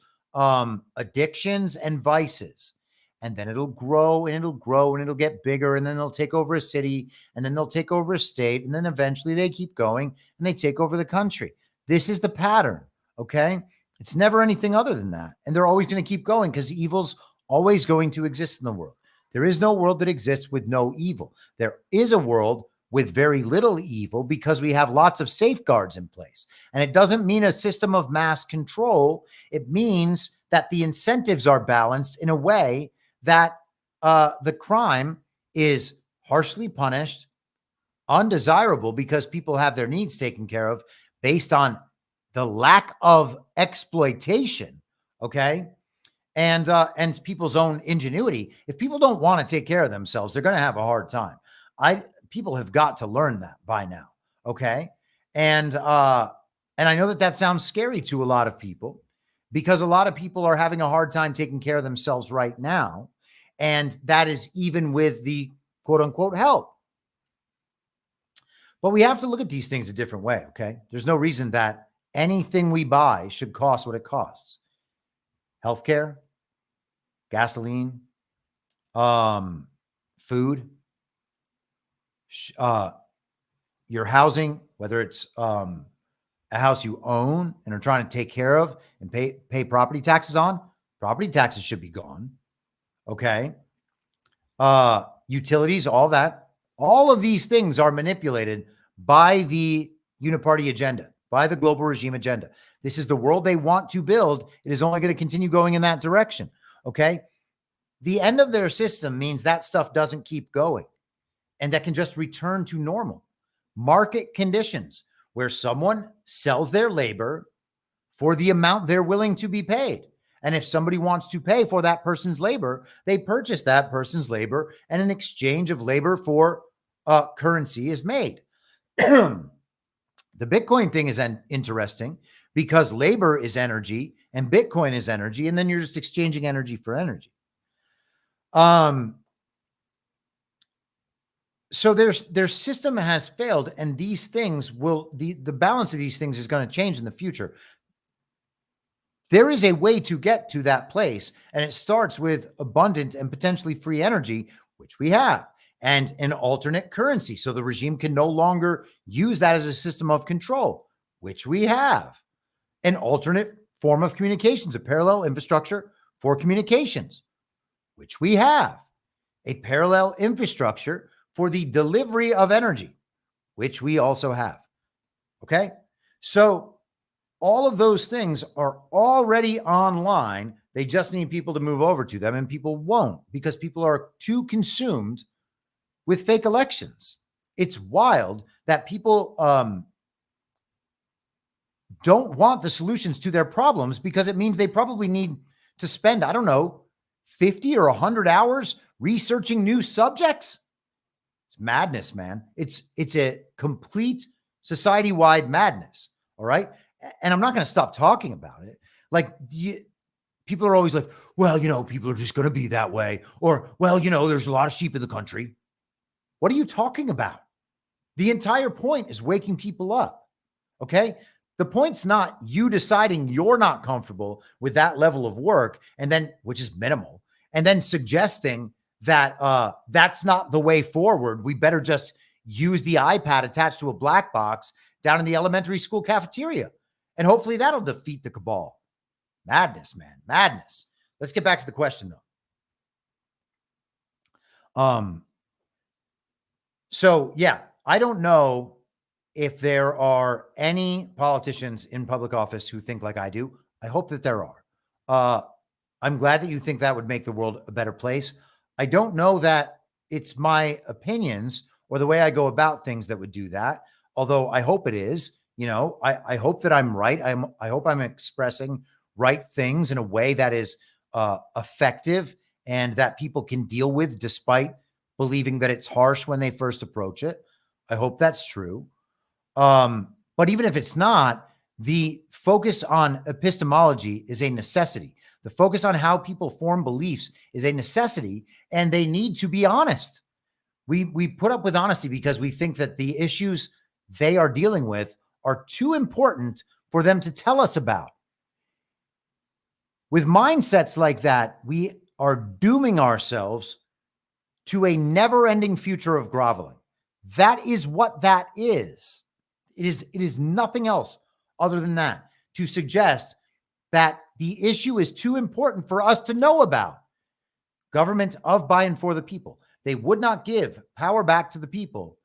S10: addictions and vices. And then it'll grow and it'll grow and it'll get bigger. And then they'll take over a city and then they'll take over a state. And then eventually they keep going and they take over the country. This is the pattern. Okay. It's never anything other than that. And they're always going to keep going because evil's always going to exist in the world. There is no world that exists with no evil. There is a world with very little evil because we have lots of safeguards in place. And it doesn't mean a system of mass control. It means that the incentives are balanced in a way that the crime is harshly punished, undesirable because people have their needs taken care of based on the lack of exploitation, okay? And people's own ingenuity. If people don't want to take care of themselves, they're going to have a hard time. People have got to learn that by now, okay? And I know that sounds scary to a lot of people because a lot of people are having a hard time taking care of themselves right now. And that is even with the quote unquote help. But we have to look at these things a different way, okay? There's no reason that anything we buy should cost what it costs. Healthcare, gasoline, food, your housing, whether it's a house you own and are trying to take care of and pay property taxes on, property taxes should be gone. Okay. Utilities, all that. All of these things are manipulated by the uniparty agenda, by the global regime agenda. This is the world they want to build. It is only going to continue going in that direction. Okay. The end of their system means that stuff doesn't keep going and that can just return to normal market conditions where someone sells their labor for the amount they're willing to be paid. And if somebody wants to pay for that person's labor, they purchase that person's labor and an exchange of labor for currency is made. The Bitcoin thing is interesting because labor is energy and Bitcoin is energy. And then you're just exchanging energy for energy. So their system has failed, and these things will, the balance of these things is going to change in the future. There is a way to get to that place, and it starts with abundant and potentially free energy, which we have, and an alternate currency. So the regime can no longer use that as a system of control, which we have. An alternate form of communications, a parallel infrastructure for communications, which we have. A parallel infrastructure for the delivery of energy, which we also have. Okay? So all of those things are already online. They just need people to move over to them, and people won't because people are too consumed with fake elections. It's wild that people don't want the solutions to their problems because it means they probably need to spend, I don't know, 50 or 100 hours researching new subjects. It's madness, man. It's a complete society-wide madness. All right. And I'm not going to stop talking about it. Like people are always like, well, people are just going to be that way. Or, well, there's a lot of sheep in the country. What are you talking about? The entire point is waking people up. Okay. The point's not you deciding you're not comfortable with that level of work and then, which is minimal, and then suggesting that that's not the way forward. We better just use the iPad attached to a black box down in the elementary school cafeteria. And hopefully that'll defeat the cabal. Madness, man. Madness. Let's get back to the question, though. So, yeah, I don't know if there are any politicians in public office who think like I do. I hope that there are. I'm glad that you think that would make the world a better place. I don't know that it's my opinions or the way I go about things that would do that, although I hope it is. You know, I hope that I'm right. I hope I'm expressing right things in a way that is effective and that people can deal with despite believing that it's harsh when they first approach it. I hope that's true. But even if it's not, the focus on epistemology is a necessity. The focus on how people form beliefs is a necessity, and they need to be honest. We put up with honesty because we think that the issues they are dealing with are too important for them to tell us about. With mindsets like that, we are dooming ourselves to a never-ending future of groveling. That is what that is. It is nothing else other than that, to suggest that the issue is too important for us to know about. Government of, by, and for the people. They would not give power back to the people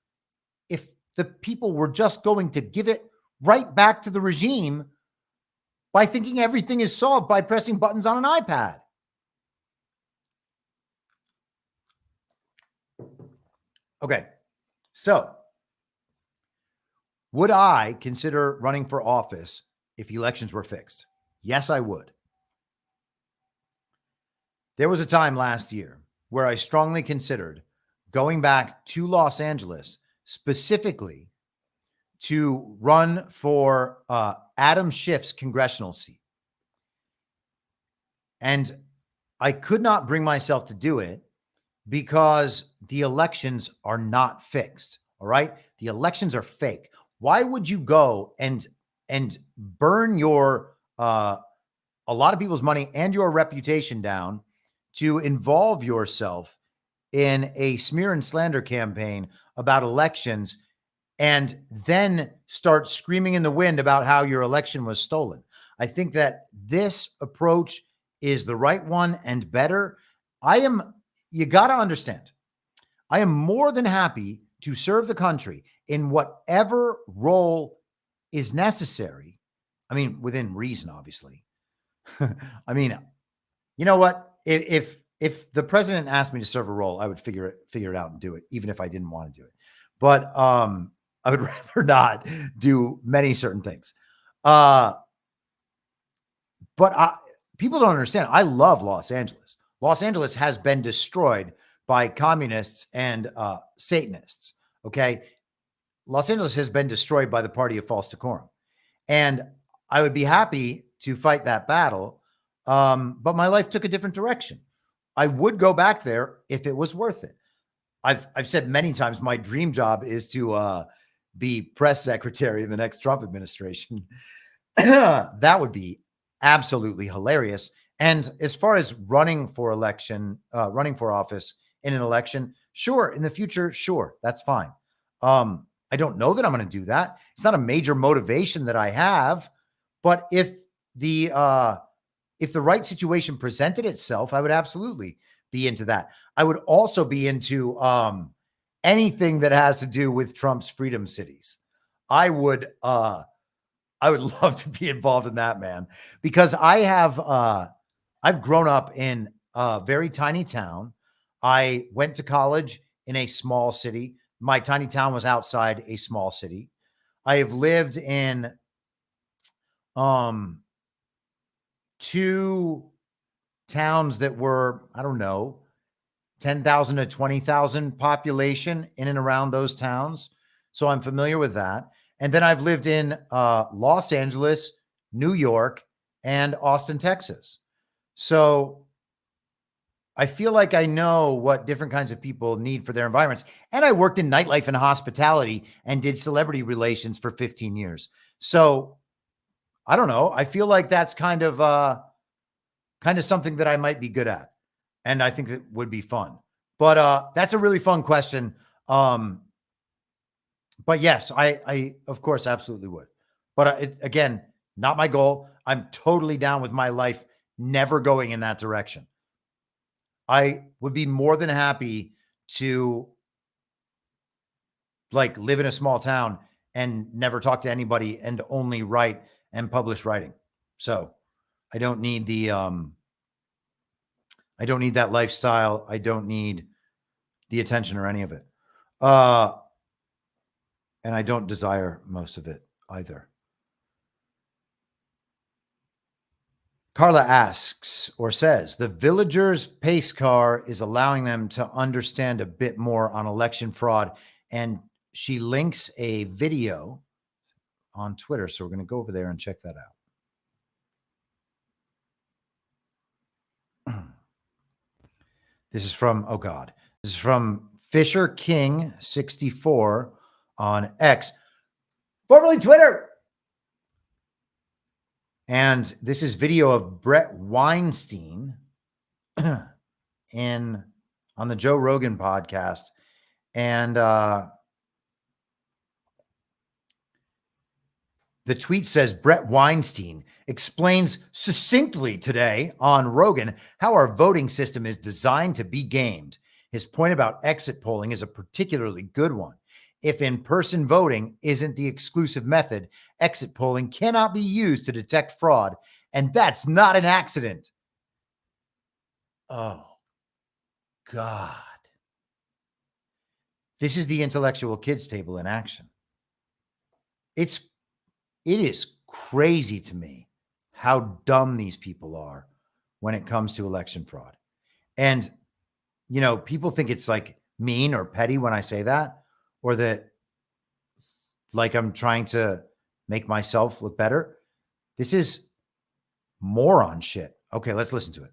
S10: if the people were just going to give it right back to the regime by thinking everything is solved by pressing buttons on an iPad. Okay, so would I consider running for office if elections were fixed? Yes, I would. There was a time last year where I strongly considered going back to Los Angeles specifically to run for Adam Schiff's congressional seat. And I could not bring myself to do it because the elections are not fixed. All right. The elections are fake. Why would you go and burn your a lot of people's money and your reputation down to involve yourself in a smear and slander campaign about elections and then start screaming in the wind about how your election was stolen? I think that this approach is the right one and better. You got to understand, I am more than happy to serve the country in whatever role is necessary. I mean, within reason, obviously. I mean, you know what? If the president asked me to serve a role, I would figure it out and do it, even if I didn't want to do it. But I would rather not do many certain things. But people don't understand. I love Los Angeles. Los Angeles has been destroyed by communists and Satanists. Okay. Los Angeles has been destroyed by the party of false decorum. And I would be happy to fight that battle. But my life took a different direction. I would go back there if it was worth it. I've said many times, my dream job is to be press secretary in the next Trump administration. That would be absolutely hilarious. And as far as running for office in an election, sure. In the future, sure. That's fine. I don't know that I'm going to do that. It's not a major motivation that I have, but if the right situation presented itself, I would absolutely be into that. I would also be into anything that has to do with Trump's freedom cities. I would love to be involved in that, man, because I've grown up in a very tiny town. I went to college in a small city. My tiny town was outside a small city. I have lived in two towns that were, I don't know, 10,000 to 20,000 population in and around those towns. So I'm familiar with that. And then I've lived in Los Angeles, New York, and Austin, Texas. So I feel like I know what different kinds of people need for their environments. And I worked in nightlife and hospitality and did celebrity relations for 15 years. So I don't know. I feel like that's kind of something that I might be good at. And I think that would be fun. But that's a really fun question. But yes, I of course absolutely would. But again, not my goal. I'm totally down with my life never going in that direction. I would be more than happy to like live in a small town and never talk to anybody and only write and publish writing. So I don't need the I don't need that lifestyle. I don't need the attention or any of it. And I don't desire most of it either. Carla asks or says, the villagers' pace car is allowing them to understand a bit more on election fraud. And she links a video on Twitter. So we're going to go over there and check that out. This is from, oh God, this is from Fisher King 64 on X, formerly Twitter. And this is video of Brett Weinstein on the Joe Rogan podcast. And the tweet says, Brett Weinstein explains succinctly today on Rogan how our voting system is designed to be gamed. His point about exit polling is a particularly good one. If in-person voting isn't the exclusive method, exit polling cannot be used to detect fraud, and that's not an accident. Oh, God. This is the intellectual kids table in action. It is crazy to me how dumb these people are when it comes to election fraud. And, you know, people think it's like mean or petty when I say that, or that like I'm trying to make myself look better. This is moron shit. Okay, let's listen to it.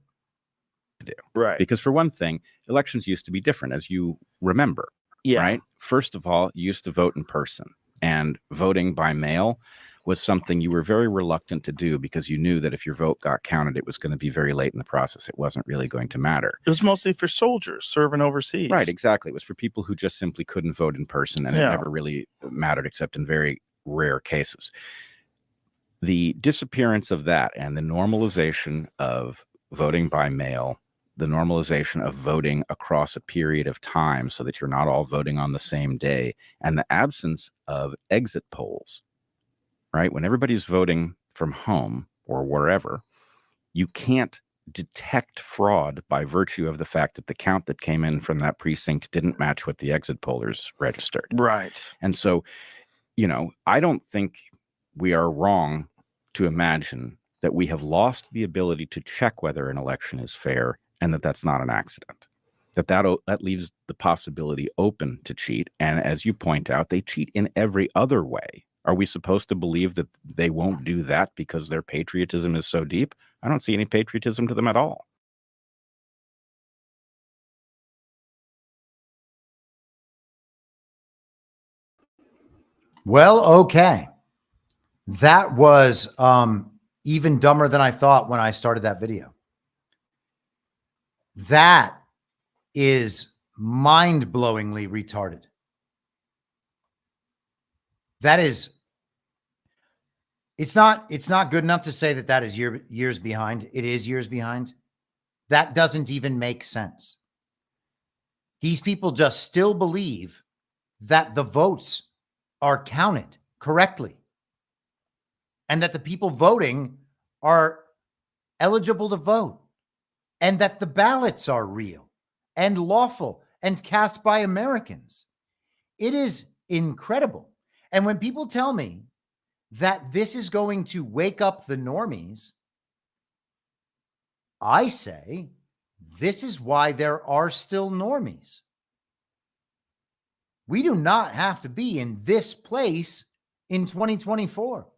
S11: Right.
S12: Because for one thing, elections used to be different, as you remember.
S11: Yeah.
S12: Right. First of all, you used to vote in person, and voting by mail was something you were very reluctant to do because you knew that if your vote got counted, it was going to be very late in the process. It wasn't really going to matter.
S11: It was mostly for soldiers serving overseas.
S12: Right, exactly. It was for people who just simply couldn't vote in person, and it never really mattered except in very rare cases. The disappearance of that and the normalization of voting by mail, the normalization of voting across a period of time so that you're not all voting on the same day, and the absence of exit polls. Right? When everybody's voting from home or wherever, you can't detect fraud by virtue of the fact that the count that came in from that precinct didn't match what the exit pollers registered.
S11: Right.
S12: And so, you know, I don't think we are wrong to imagine that we have lost the ability to check whether an election is fair and that that's not an accident. That leaves the possibility open to cheat. And as you point out, they cheat in every other way. Are we supposed to believe that they won't do that because their patriotism is so deep? I don't see any patriotism to them at all.
S10: Well, okay. That was even dumber than I thought when I started that video. That is mind-blowingly retarded. That is, it's not good enough to say that is years behind. It is years behind. That doesn't even make sense. These people just still believe that the votes are counted correctly and that the people voting are eligible to vote and that the ballots are real and lawful and cast by Americans. It is incredible. And when people tell me that this is going to wake up the normies, I say this is why there are still normies. We do not have to be in this place in 2024.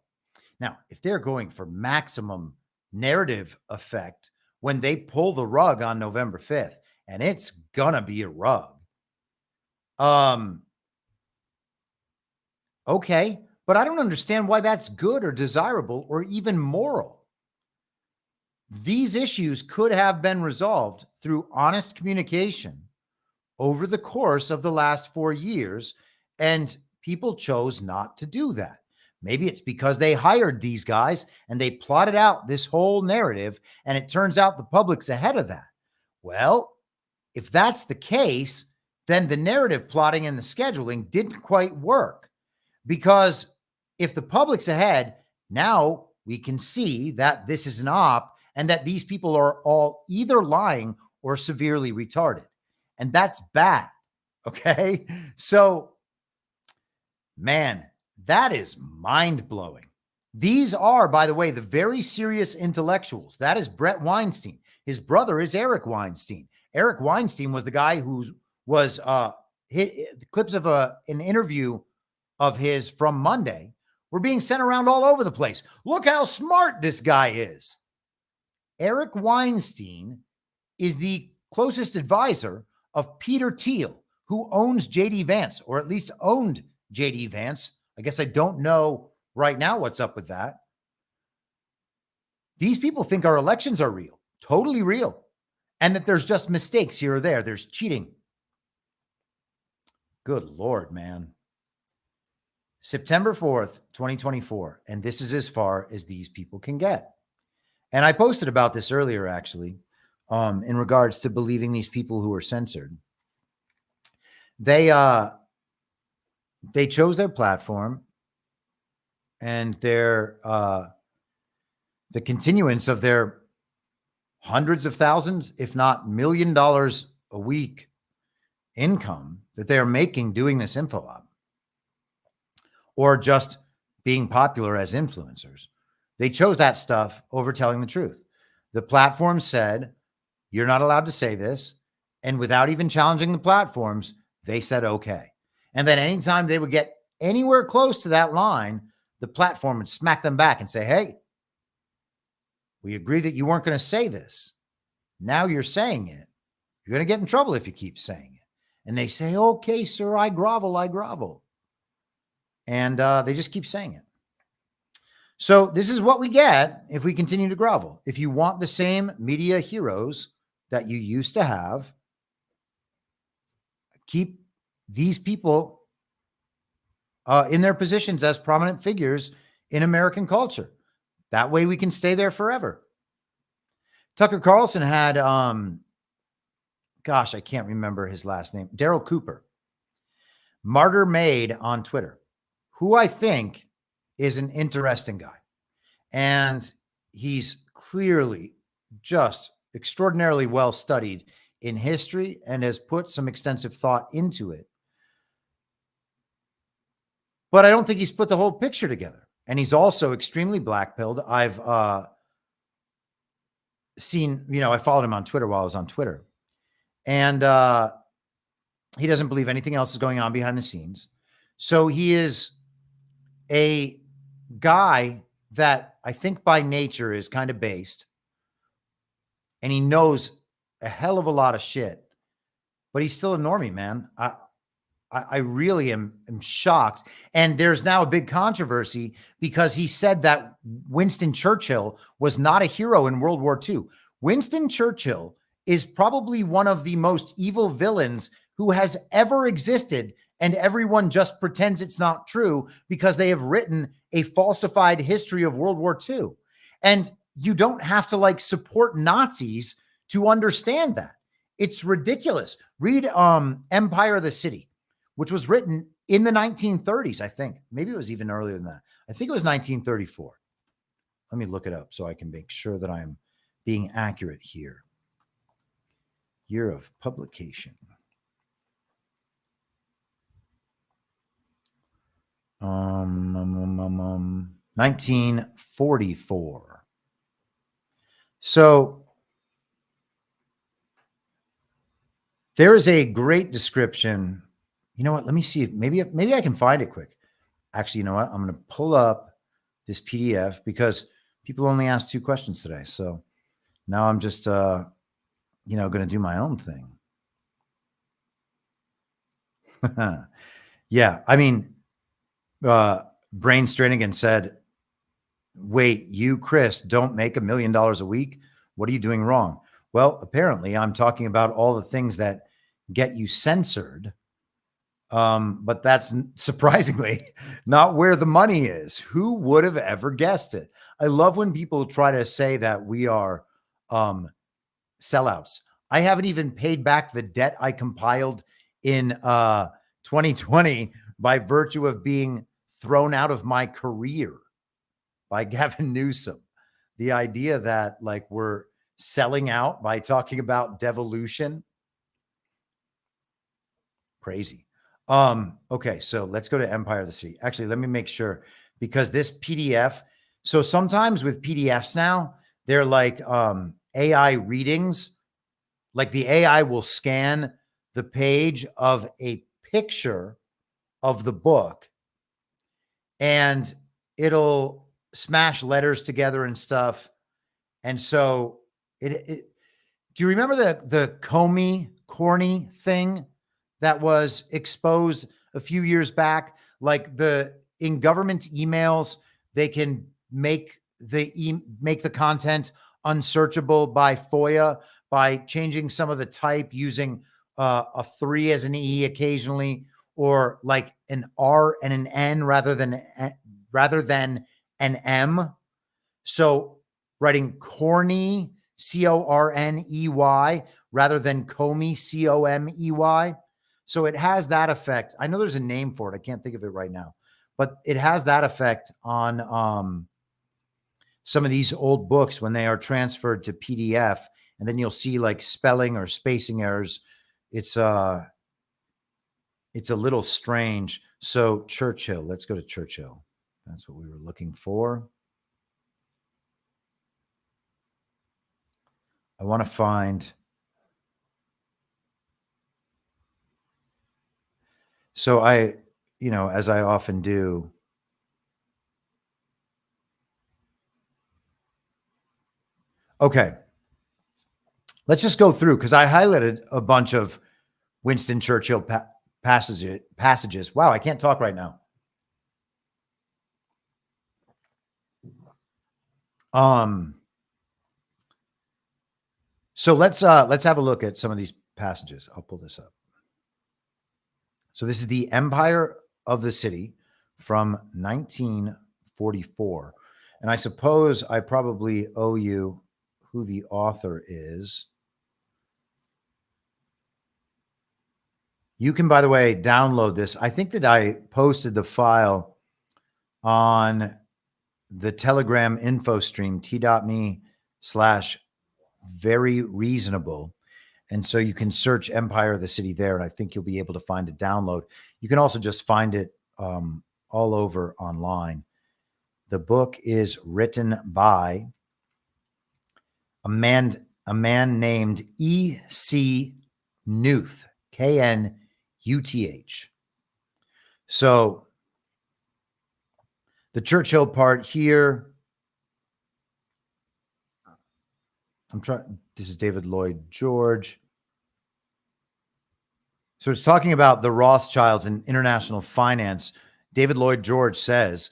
S10: Now, if they're going for maximum narrative effect when they pull the rug on November 5th, and it's gonna be a rug. Okay, but I don't understand why that's good or desirable or even moral. These issues could have been resolved through honest communication over the course of the last 4 years, and people chose not to do that Maybe it's because they hired these guys and they plotted out this whole narrative, and it turns out the public's ahead of that. Well, if that's the case, then the narrative plotting and the scheduling didn't quite work, because if the public's ahead, now we can see that this is an op and that these people are all either lying or severely retarded. And that's bad. Okay. So, man, that is mind-blowing. These are, by the way, the very serious intellectuals. That is Brett Weinstein. His brother is Eric Weinstein. Eric Weinstein was the guy who was clips of an interview of his from Monday were being sent around all over the place. Look how smart this guy is. Eric Weinstein is the closest advisor of Peter Thiel, who owns JD Vance, or at least owned JD Vance. I guess I don't know right now what's up with that. These people think our elections are real, totally real, and that there's just mistakes here or there. There's cheating. Good Lord, man. September 4th, 2024. And this is as far as these people can get. And I posted about this earlier, actually, in regards to believing these people who are censored. They chose their platform and their the continuance of their hundreds of thousands, if not $1 million a week income that they are making doing this info op, or just being popular as influencers. They chose that stuff over telling the truth. The platform said, you're not allowed to say this. And without even challenging the platforms, they said, okay. And then anytime they would get anywhere close to that line, the platform would smack them back and say, hey, we agreed that you weren't going to say this. Now you're saying it. You're going to get in trouble if you keep saying it. And they say, okay, sir, I grovel, I grovel. And they just keep saying it. So this is what we get if we continue to grovel. If you want the same media heroes that you used to have, keep these people in their positions as prominent figures in American culture. That way we can stay there forever. Tucker Carlson had, gosh, I can't remember his last name, Daryl Cooper, Martyr Made on Twitter, who I think is an interesting guy. And he's clearly just extraordinarily well studied in history and has put some extensive thought into it. But I don't think he's put the whole picture together. And he's also extremely black-pilled. I've seen, I followed him on Twitter while I was on Twitter. And he doesn't believe anything else is going on behind the scenes. So he is a guy that I think by nature is kind of based, and he knows a hell of a lot of shit, but he's still a normie, man. I really am shocked. And there's now a big controversy because he said that Winston Churchill was not a hero in World War II. Winston Churchill is probably one of the most evil villains who has ever existed. And everyone just pretends it's not true because they have written a falsified history of World War II. And you don't have to support Nazis to understand that. It's ridiculous. Read Empire of the City, which was written in the 1930s, I think. Maybe it was even earlier than that. I think it was 1934. Let me look it up so I can make sure that I'm being accurate here. Year of publication. 1944. So there is a great description. You know what? Let me see if maybe I can find it quick. Actually, you know what? I'm going to pull up this PDF because people only asked 2 questions today. So now I'm just, going to do my own thing. Yeah. I mean, Brain Stranigan said, wait, you, Chris, don't make $1 million a week. What are you doing wrong? Well, apparently I'm talking about all the things that get you censored But that's surprisingly not where the money is. Who would have ever guessed it? I love when people try to say that we are sellouts. I haven't even paid back the debt I compiled in 2020 by virtue of being thrown out of my career by Gavin Newsom. The idea that like we're selling out by talking about devolution. Crazy. Okay, so let's go to Empire of the City. Actually, let me make sure, because this PDF, so sometimes with PDFs now, they're like AI readings. Like the AI will scan the page of a picture of the book and it'll smash letters together and stuff. And so do you remember the Corny thing that was exposed a few years back? Like in government emails, they can make the content unsearchable by FOIA by changing some of the type, using a 3 as an E occasionally, or like an R and an N rather than an M. So writing Corny, Corney, rather than Comey, Comey. So it has that effect. I know there's a name for it. I can't think of it right now, but it has that effect on some of these old books when they are transferred to PDF, and then you'll see like spelling or spacing errors. It's a little strange. So Churchill, let's go to Churchill. That's what we were looking for. I want to find. So as I often do, okay, let's just go through, because I highlighted a bunch of Winston Churchill passages. Wow, I can't talk right now. So let's have a look at some of these passages. I'll pull this up. So this is the Empire of the City from 1944. And I suppose I probably owe you who the author is. You can, by the way, download this. I think that I posted the file on the Telegram info stream, t.me/veryreasonable. And so you can search Empire of the City there, and I think you'll be able to find a download. You can also just find it all over online. The book is written by a man named E.C. Knuth, Knuth. So the Churchill part here, this is David Lloyd George. So it's talking about the Rothschilds and international finance. David Lloyd George says,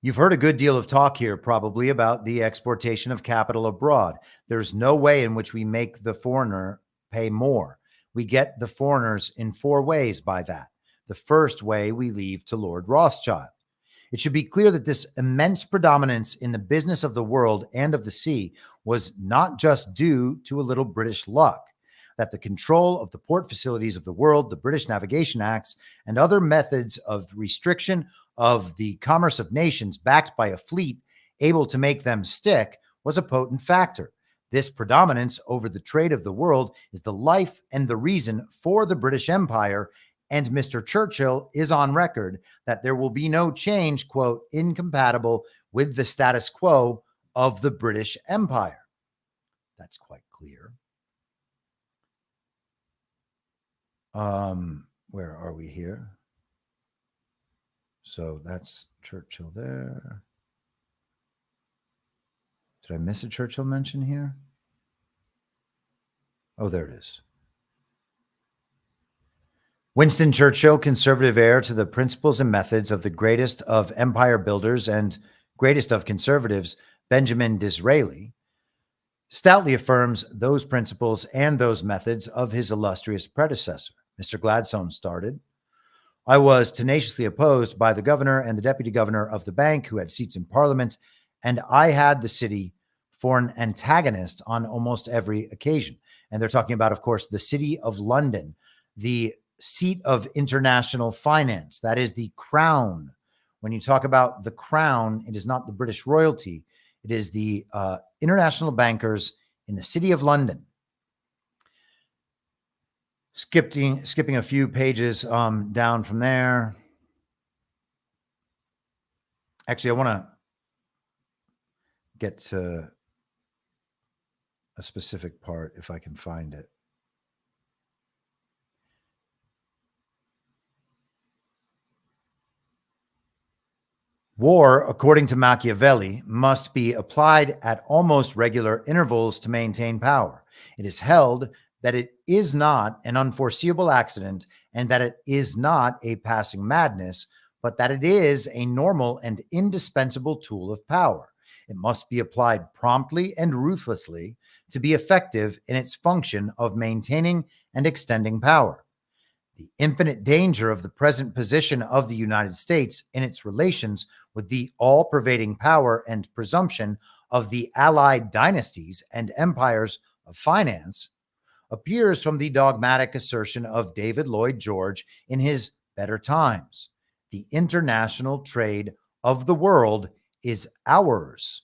S10: you've heard a good deal of talk here probably about the exportation of capital abroad. There's no way in which we make the foreigner pay more. We get the foreigners in 4 ways by that. The first way we leave to Lord Rothschild. It should be clear that this immense predominance in the business of the world and of the sea was not just due to a little British luck, that the control of the port facilities of the world, the British Navigation Acts, and other methods of restriction of the commerce of nations backed by a fleet able to make them stick was a potent factor. This predominance over the trade of the world is the life and the reason for the British Empire, and Mr. Churchill is on record that there will be no change, quote, incompatible with the status quo of the British Empire. That's quite clear. Where are we here? So that's Churchill there. Did I miss a Churchill mention here? Oh, there it is. Winston Churchill, conservative heir to the principles and methods of the greatest of empire builders and greatest of conservatives, Benjamin Disraeli, stoutly affirms those principles and those methods of his illustrious predecessor. Mr. Gladstone started. I was tenaciously opposed by the governor and the deputy governor of the bank who had seats in parliament, and I had the city for an antagonist on almost every occasion. And they're talking about, of course, the city of London, the seat of international finance. That is the crown. When you talk about the crown, it is not the British royalty. It is the international bankers in the city of London. Skipping a few pages down from there. Actually, I want to get to a specific part if I can find it. War, according to Machiavelli, must be applied at almost regular intervals to maintain power. It is held that it is not an unforeseeable accident and that it is not a passing madness, but that it is a normal and indispensable tool of power. It must be applied promptly and ruthlessly to be effective in its function of maintaining and extending power. The infinite danger of the present position of the United States in its relations with the all-pervading power and presumption of the allied dynasties and empires of finance appears from the dogmatic assertion of David Lloyd George in his Better Times. The international trade of the world is ours.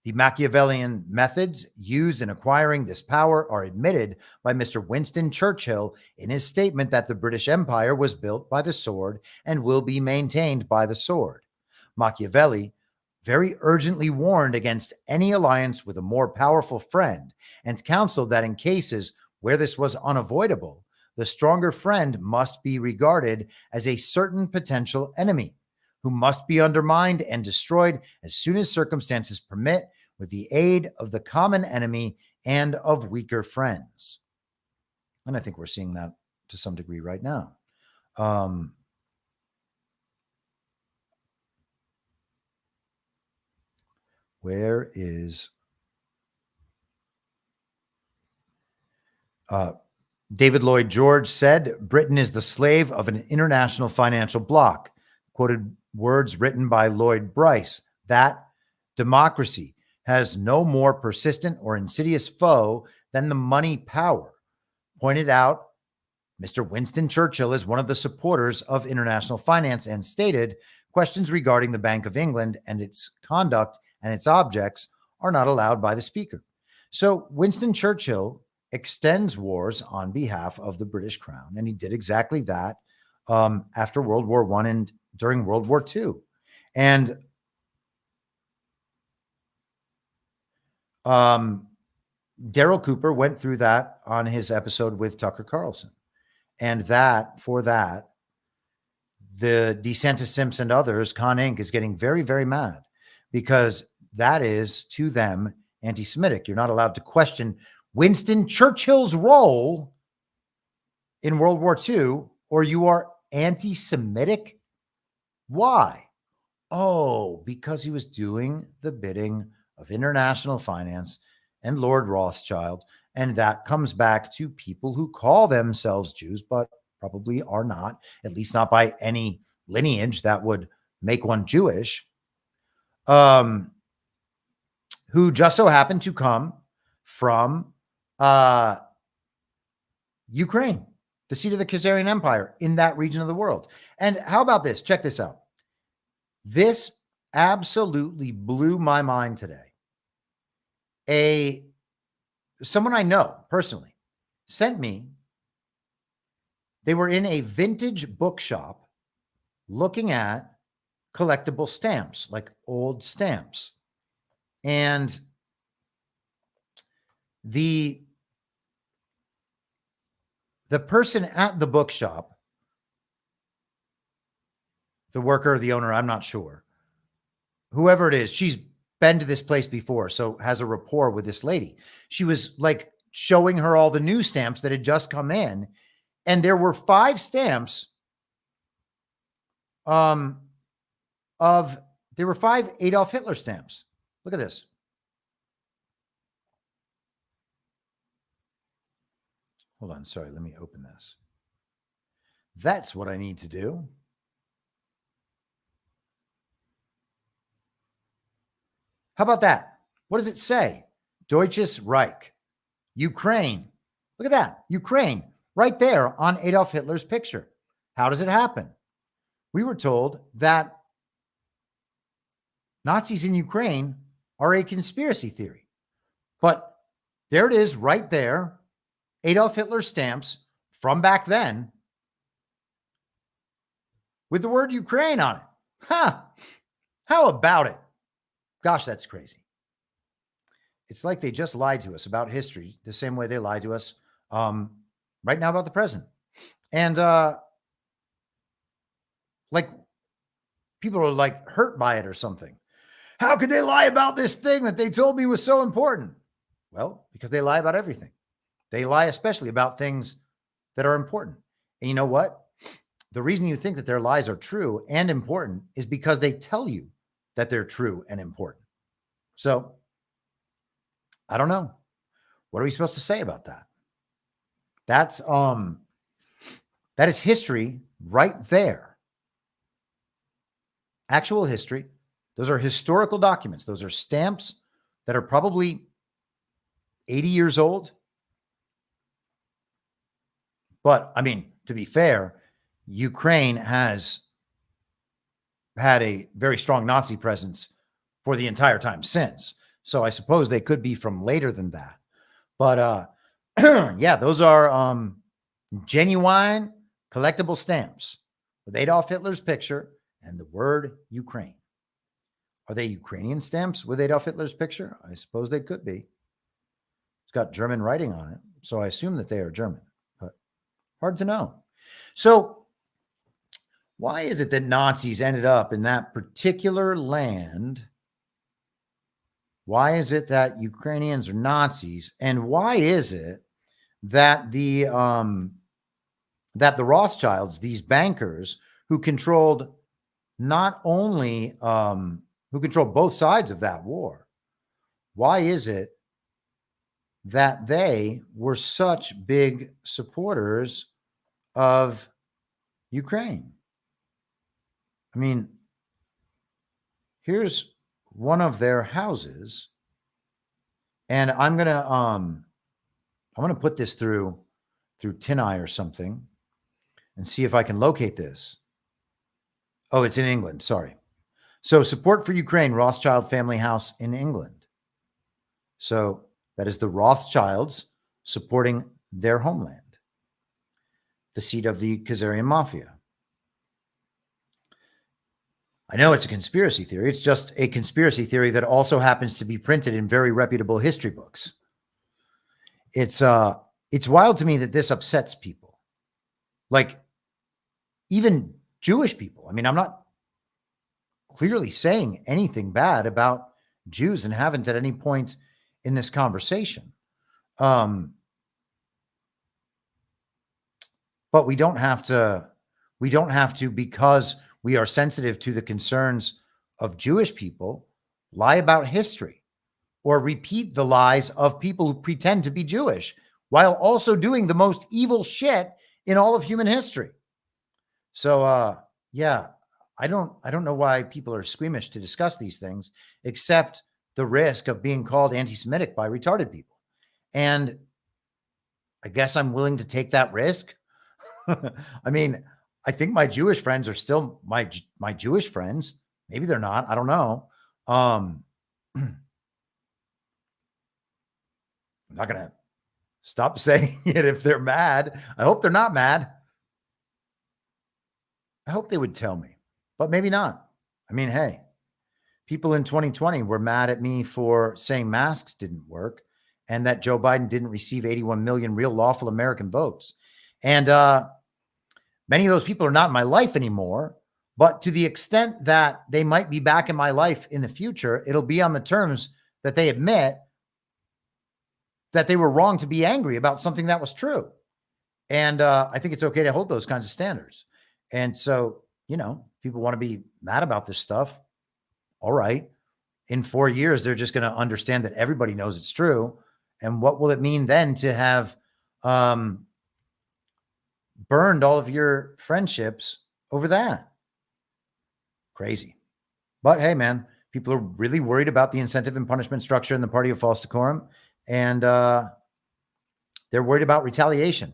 S10: The Machiavellian methods used in acquiring this power are admitted by Mr. Winston Churchill in his statement that the British Empire was built by the sword and will be maintained by the sword. Machiavelli very urgently warned against any alliance with a more powerful friend and counseled that in cases where this was unavoidable, the stronger friend must be regarded as a certain potential enemy who must be undermined and destroyed as soon as circumstances permit, with the aid of the common enemy and of weaker friends. And I think we're seeing that to some degree right now. Where is David Lloyd George said, Britain is the slave of an international financial bloc. Quoted words written by Lloyd Bryce, that democracy has no more persistent or insidious foe than the money power. Pointed out, Mr. Winston Churchill is one of the supporters of international finance and stated questions regarding the Bank of England and its conduct and its objects are not allowed by the speaker. So Winston Churchill extends wars on behalf of the British Crown, and he did exactly that after World War I and during World War II. And Daryl Cooper went through that on his episode with Tucker Carlson. And for that, the DeSantis, Simpson, and others, Con Inc. is getting very, very mad because that is, to them, anti-Semitic. You're not allowed to question Winston Churchill's role in World War II, or you are anti-Semitic. Why? Oh, because he was doing the bidding of international finance and Lord Rothschild. And that comes back to people who call themselves Jews, but probably are not, at least not by any lineage that would make one Jewish, who just so happen to come from Ukraine, the seat of the Khazarian Empire in that region of the world. And how about this? Check this out. This absolutely blew my mind today. Someone I know personally sent me, they were in a vintage bookshop looking at collectible stamps, like old stamps. And the person at the bookshop, the worker or the owner, I'm not sure, whoever it is, she's been to this place before, so has a rapport with this lady. She was like showing her all the new stamps that had just come in, and there were 5 stamps there were 5 Adolf Hitler stamps. Look at this. Hold on, sorry, let me open this. That's what I need to do. How about that? What does it say? Deutsches Reich. Ukraine. Look at that. Ukraine. Right there on Adolf Hitler's picture. How does it happen? We were told that Nazis in Ukraine are a conspiracy theory. But there it is right there. Adolf Hitler stamps from back then with the word Ukraine on it. Huh. How about it? Gosh, that's crazy. It's like they just lied to us about history the same way they lied to us right now about the present. And like people are like hurt by it or something. How could they lie about this thing that they told me was so important? Well, because they lie about everything. They lie especially about things that are important. And you know what? The reason you think that their lies are true and important is because they tell you that they're true and important. So I don't know. What are we supposed to say about that? That is history right there. Actual history. Those are historical documents. Those are stamps that are probably 80 years old. But I mean, to be fair, Ukraine has had a very strong Nazi presence for the entire time since. So I suppose they could be from later than that. But yeah, those are genuine collectible stamps with Adolf Hitler's picture and the word Ukraine. Are they Ukrainian stamps with Adolf Hitler's picture? I suppose they could be. It's got German writing on it, so I assume that they are German, but hard to know. So why is it that Nazis ended up in that particular land? Why is it that Ukrainians are Nazis? And why is it that the Rothschilds, these bankers who controlled not only who controlled both sides of that war, why is it that they were such big supporters of Ukraine? I mean, here's one of their houses, and I'm gonna put this through TinEye or something and see if I can locate this. Oh, it's in England. Sorry. So support for Ukraine, Rothschild family house in England. So that is the Rothschilds supporting their homeland, the seat of the Khazarian mafia. I know it's a conspiracy theory. It's just a conspiracy theory that also happens to be printed in very reputable history books. It's wild to me that this upsets people. Like even Jewish people. I mean, I'm not clearly saying anything bad about Jews and haven't at any point in this conversation. But we don't have to, because we are sensitive to the concerns of Jewish people, lie about history or repeat the lies of people who pretend to be Jewish while also doing the most evil shit in all of human history. So, yeah, I don't know why people are squeamish to discuss these things, except the risk of being called anti-Semitic by retarded people. And I guess I'm willing to take that risk. I mean, I think my Jewish friends are still my Jewish friends. Maybe they're not. I don't know. I'm not going to stop saying it if they're mad. I hope they're not mad. I hope they would tell me, but maybe not. I mean, hey, people in 2020 were mad at me for saying masks didn't work and that Joe Biden didn't receive 81 million real lawful American votes. And many of those people are not in my life anymore, but to the extent that they might be back in my life in the future, it'll be on the terms that they admit that they were wrong to be angry about something that was true. And I think it's okay to hold those kinds of standards. And so, you know, people want to be mad about this stuff. All right. In 4 years, they're just going to understand that everybody knows it's true. And what will it mean then to have burned all of your friendships over that. Crazy. But hey, man, people are really worried about the incentive and punishment structure in the party of false decorum. And they're worried about retaliation,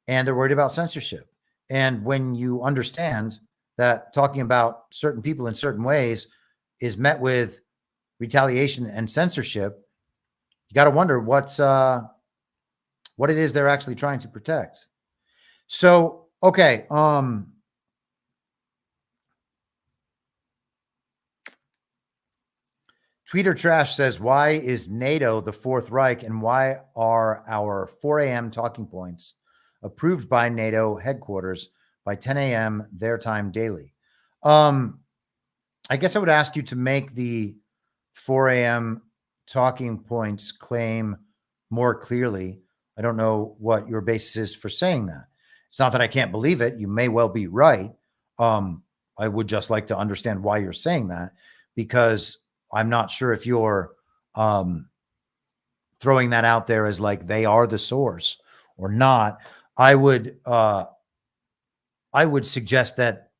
S10: and they're worried about censorship. And when you understand that talking about certain people in certain ways is met with retaliation and censorship, you got to wonder what it is they're actually trying to protect. So, okay. Tweeter Trash says, why is NATO the Fourth Reich, and why are our 4 a.m. talking points approved by NATO headquarters by 10 a.m. their time daily? I guess I would ask you to make the 4 a.m. talking points claim more clearly. I don't know what your basis is for saying that. It's not that I can't believe it. You may well be right. I would just like to understand why you're saying that, because I'm not sure if you're throwing that out there as like they are the source or not. I would suggest that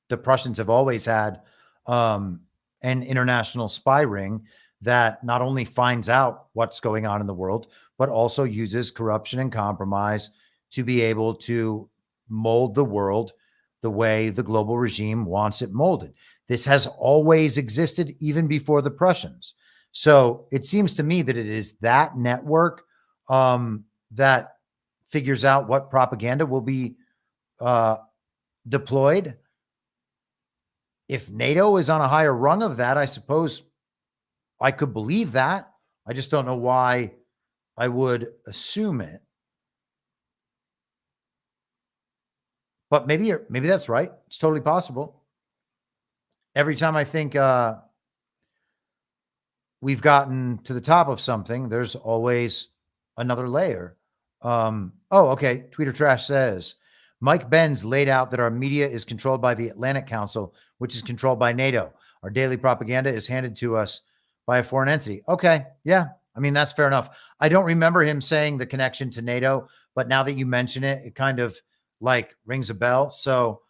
S10: the Prussians have always had an international spy ring that not only finds out what's going on in the world, but also uses corruption and compromise to be able to mold the world the way the global regime wants it molded. This has always existed even before the Prussians. So it seems to me that it is that network that figures out what propaganda will be deployed. If NATO is on a higher rung of that, I suppose I could believe that. I just don't know why I would assume it. But maybe that's right. It's totally possible. Every time I think we've gotten to the top of something, there's always another layer. Okay. Tweeter Trash says, Mike Benz laid out that our media is controlled by the Atlantic Council, which is controlled by NATO. Our daily propaganda is handed to us by a foreign entity. Okay. Yeah. I mean, that's fair enough. I don't remember him saying the connection to NATO, but now that you mention it, it kind of like rings a bell. So,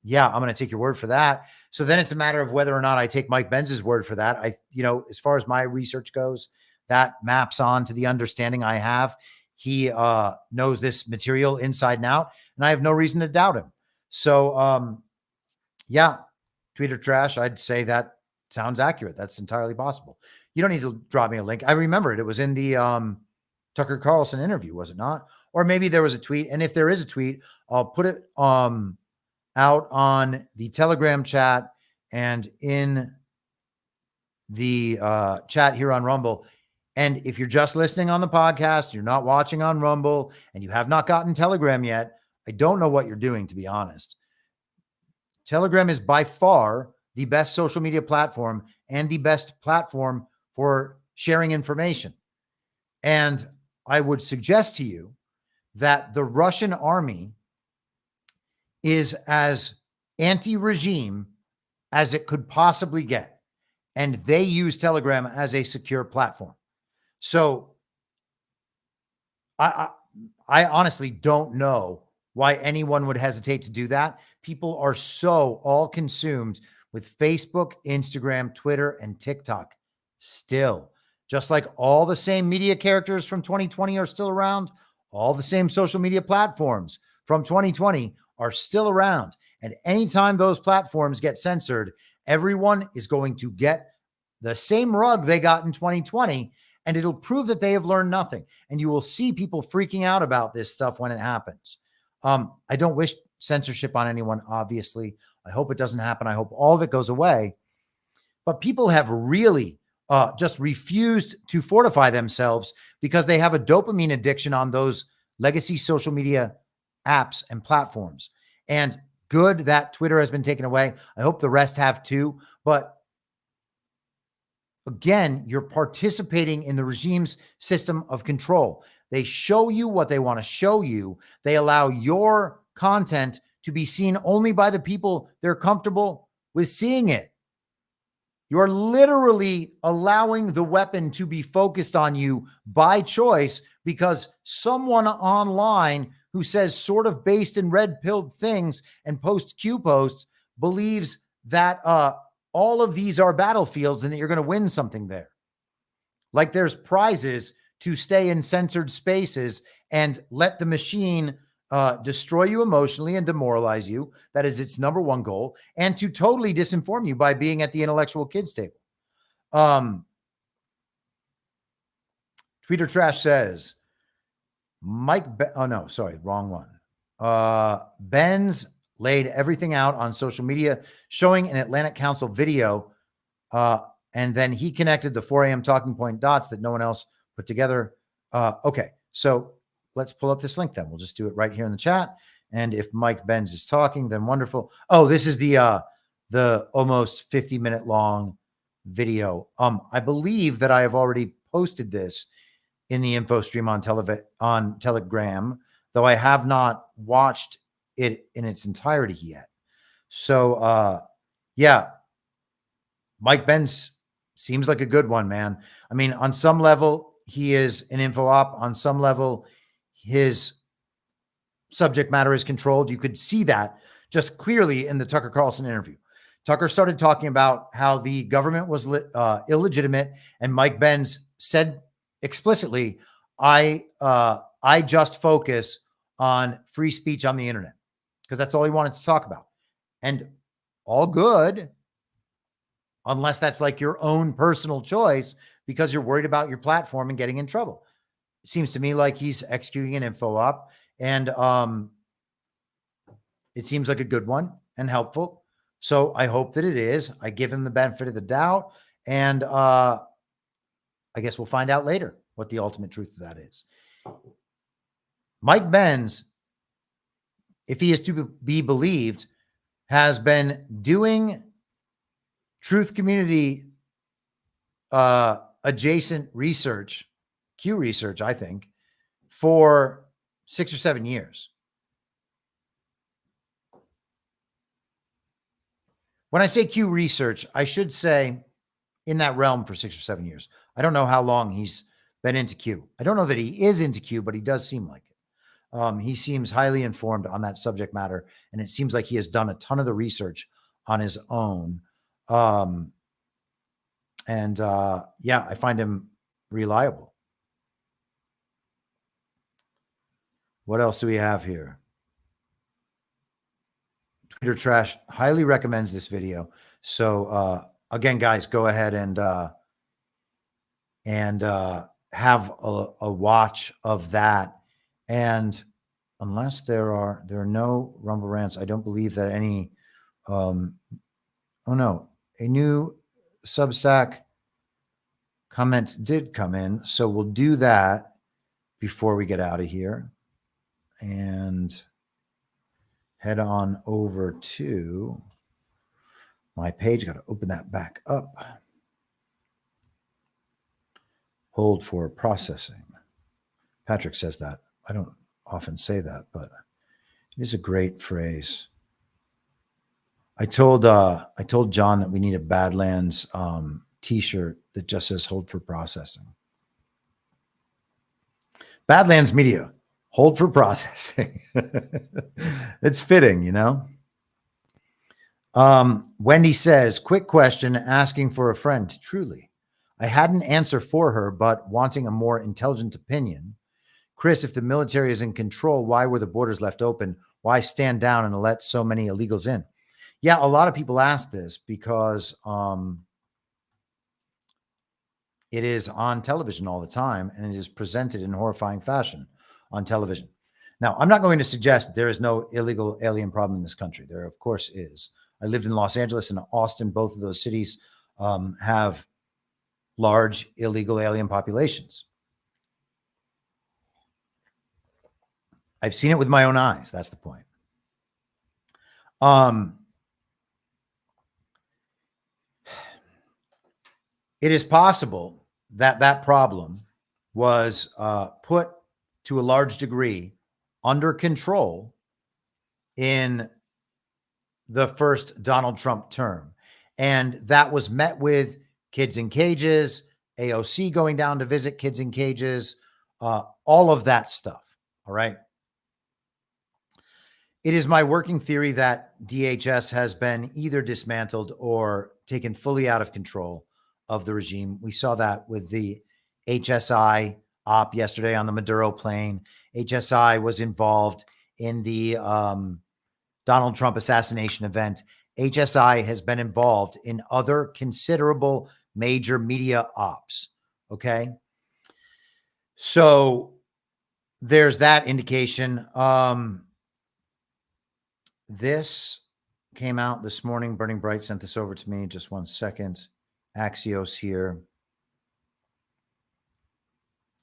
S10: yeah, I'm going to take your word for that. So then it's a matter of whether or not I take Mike Benz's word for that. As far as my research goes, that maps on to the understanding I have. He knows this material inside and out, and I have no reason to doubt him. So, yeah, Tweeter Trash, I'd say that sounds accurate. That's entirely possible. You don't need to drop me a link. I remember it. It was in the Tucker Carlson interview, was it not? Or maybe there was a tweet. And if there is a tweet, I'll put it out on the Telegram chat and in the chat here on Rumble. And if you're just listening on the podcast, you're not watching on Rumble, and you have not gotten Telegram yet, I don't know what you're doing, to be honest. Telegram is by far the best social media platform and the best platform for sharing information. And I would suggest to you that the Russian army is as anti-regime as it could possibly get. And they use Telegram as a secure platform. So I honestly don't know why anyone would hesitate to do that. People are so all consumed with Facebook, Instagram, Twitter, and TikTok still. Just like all the same media characters from 2020 are still around, all the same social media platforms from 2020 are still around. And anytime those platforms get censored, everyone is going to get the same rug they got in 2020, and it'll prove that they have learned nothing. And you will see people freaking out about this stuff when it happens. I don't wish censorship on anyone, obviously. I hope it doesn't happen. I hope all of it goes away. But people have really just refused to fortify themselves because they have a dopamine addiction on those legacy social media apps and platforms. And good that Twitter has been taken away. I hope the rest have too. But again, you're participating in the regime's system of control. They show you what they want to show you. They allow your content to be seen only by the people they're comfortable with seeing it. You're literally allowing the weapon to be focused on you by choice because someone online who says sort of based in red-pilled things and posts Q posts believes that all of these are battlefields and that you're going to win something there. Like there's prizes to stay in censored spaces and let the machine destroy you emotionally and demoralize you. That is its number one goal. And to totally disinform you by being at the intellectual kids table. Tweeter Trash says, wrong one. Benz laid everything out on social media, showing an Atlantic Council video. And then he connected the 4 a.m. talking point dots that no one else put together. Okay, so let's pull up this link then. We'll just do it right here in the chat. And if Mike Benz is talking, then wonderful. Oh, this is the almost 50-minute long video. I believe that I have already posted this in the info stream on Telegram, though I have not watched it in its entirety yet. So, yeah, Mike Benz seems like a good one, man. I mean, on some level, he is an info op. On some level, his subject matter is controlled. You could see that just clearly in the Tucker Carlson interview. Tucker started talking about how the government was illegitimate, and Mike Benz said explicitly, I just focus on free speech on the internet, because that's all he wanted to talk about. And all good, unless that's like your own personal choice because you're worried about your platform and getting in trouble. It seems to me like he's executing an info op, and it seems like a good one and helpful. So I hope that it is. I give him the benefit of the doubt, and I guess we'll find out later what the ultimate truth of that is. Mike Benz, if he is to be believed, has been doing Truth Community adjacent research, Q research, I think, for 6 or 7 years. When I say Q research, I should say in that realm for 6 or 7 years. I don't know how long he's been into Q. I don't know that he is into Q, but he does seem like it. He seems highly informed on that subject matter, and it seems like he has done a ton of the research on his own. Yeah, I find him reliable. What else do we have here? Twitter Trash highly recommends this video. So again, guys, go ahead and have a watch of that. And unless there are no Rumble rants, I don't believe that any. Oh no, a new Substack comment did come in, so we'll do that before we get out of here and head on over to my page. Got to open that back up. Hold for processing. Patrick says that. I don't often say that, but it is a great phrase. I told John that we need a Badlands t-shirt that just says hold for processing. Badlands Media, hold for processing. It's fitting, you know. Wendy says, quick question, asking for a friend. Truly, I had an answer for her, but wanting a more intelligent opinion. Chris, if the military is in control, why were the borders left open? Why stand down and let so many illegals in? Yeah, a lot of people ask this because it is on television all the time, and it is presented in horrifying fashion on television. Now, I'm not going to suggest that there is no illegal alien problem in this country. There, of course, is. I lived in Los Angeles and Austin. Both of those cities have large illegal alien populations. I've seen it with my own eyes. That's the point. It is possible that that problem was put to a large degree under control in the first Donald Trump term. And that was met with kids in cages, AOC going down to visit kids in cages, all of that stuff. All right. It is my working theory that DHS has been either dismantled or taken fully out of control of the regime. We saw that with the HSI op yesterday on the Maduro plane. HSI was involved in the Donald Trump assassination event. HSI has been involved in other considerable major media ops. Okay. So there's that indication. This came out this morning. Burning Bright sent this over to me. Just 1 second. Axios here.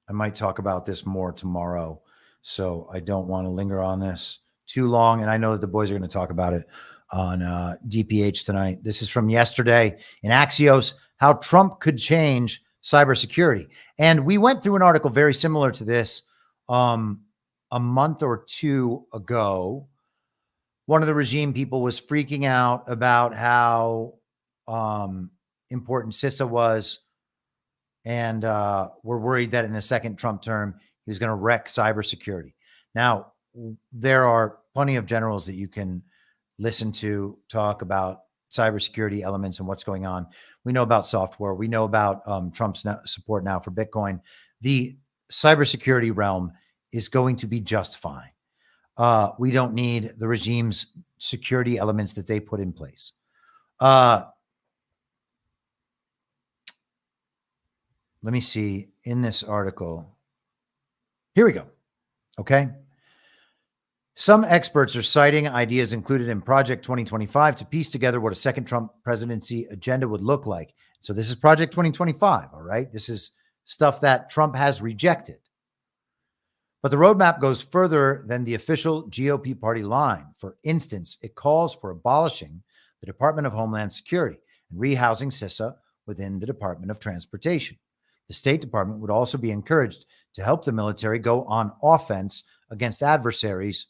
S10: I might talk about this more tomorrow, so I don't want to linger on this too long. And I know that the boys are going to talk about it on DPH tonight. This is from yesterday in Axios, how Trump could change cybersecurity. And we went through an article very similar to this a month or two ago. One of the regime people was freaking out about how important CISA was, and we're worried that in the second Trump term, he was going to wreck cybersecurity. Now, there are plenty of generals that you can listen to talk about cybersecurity elements and what's going on. We know about software. We know about Trump's support now for Bitcoin. The cybersecurity realm is going to be just fine. We don't need the regime's security elements that they put in place. Let me see in this article. Here we go. Okay. Some experts are citing ideas included in Project 2025 to piece together what a second Trump presidency agenda would look like. So this is Project 2025. All right. This is stuff that Trump has rejected. But the roadmap goes further than the official GOP party line. For instance, it calls for abolishing the Department of Homeland Security and rehousing CISA within the Department of Transportation. The State Department would also be encouraged to help the military go on offense against adversaries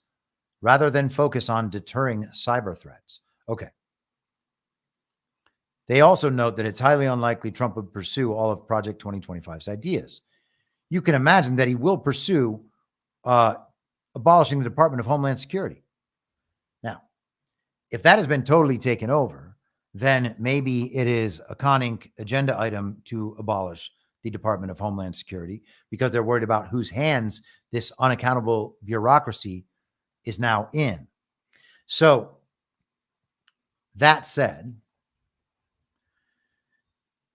S10: rather than focus on deterring cyber threats. Okay. They also note that it's highly unlikely Trump would pursue all of Project 2025's ideas. You can imagine that he will pursue abolishing the Department of Homeland Security. Now, if that has been totally taken over, then maybe it is a conning agenda item to abolish the Department of Homeland Security because they're worried about whose hands this unaccountable bureaucracy is now in. So that said,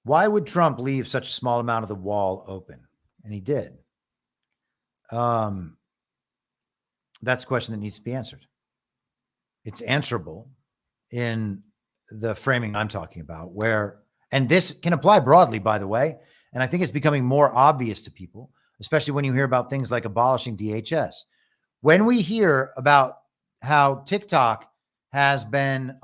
S10: why would Trump leave such a small amount of the wall open? And he did. That's a question that needs to be answered. It's answerable in the framing I'm talking about, where, and this can apply broadly, by the way, and I think it's becoming more obvious to people, especially when you hear about things like abolishing DHS. When we hear about how TikTok has been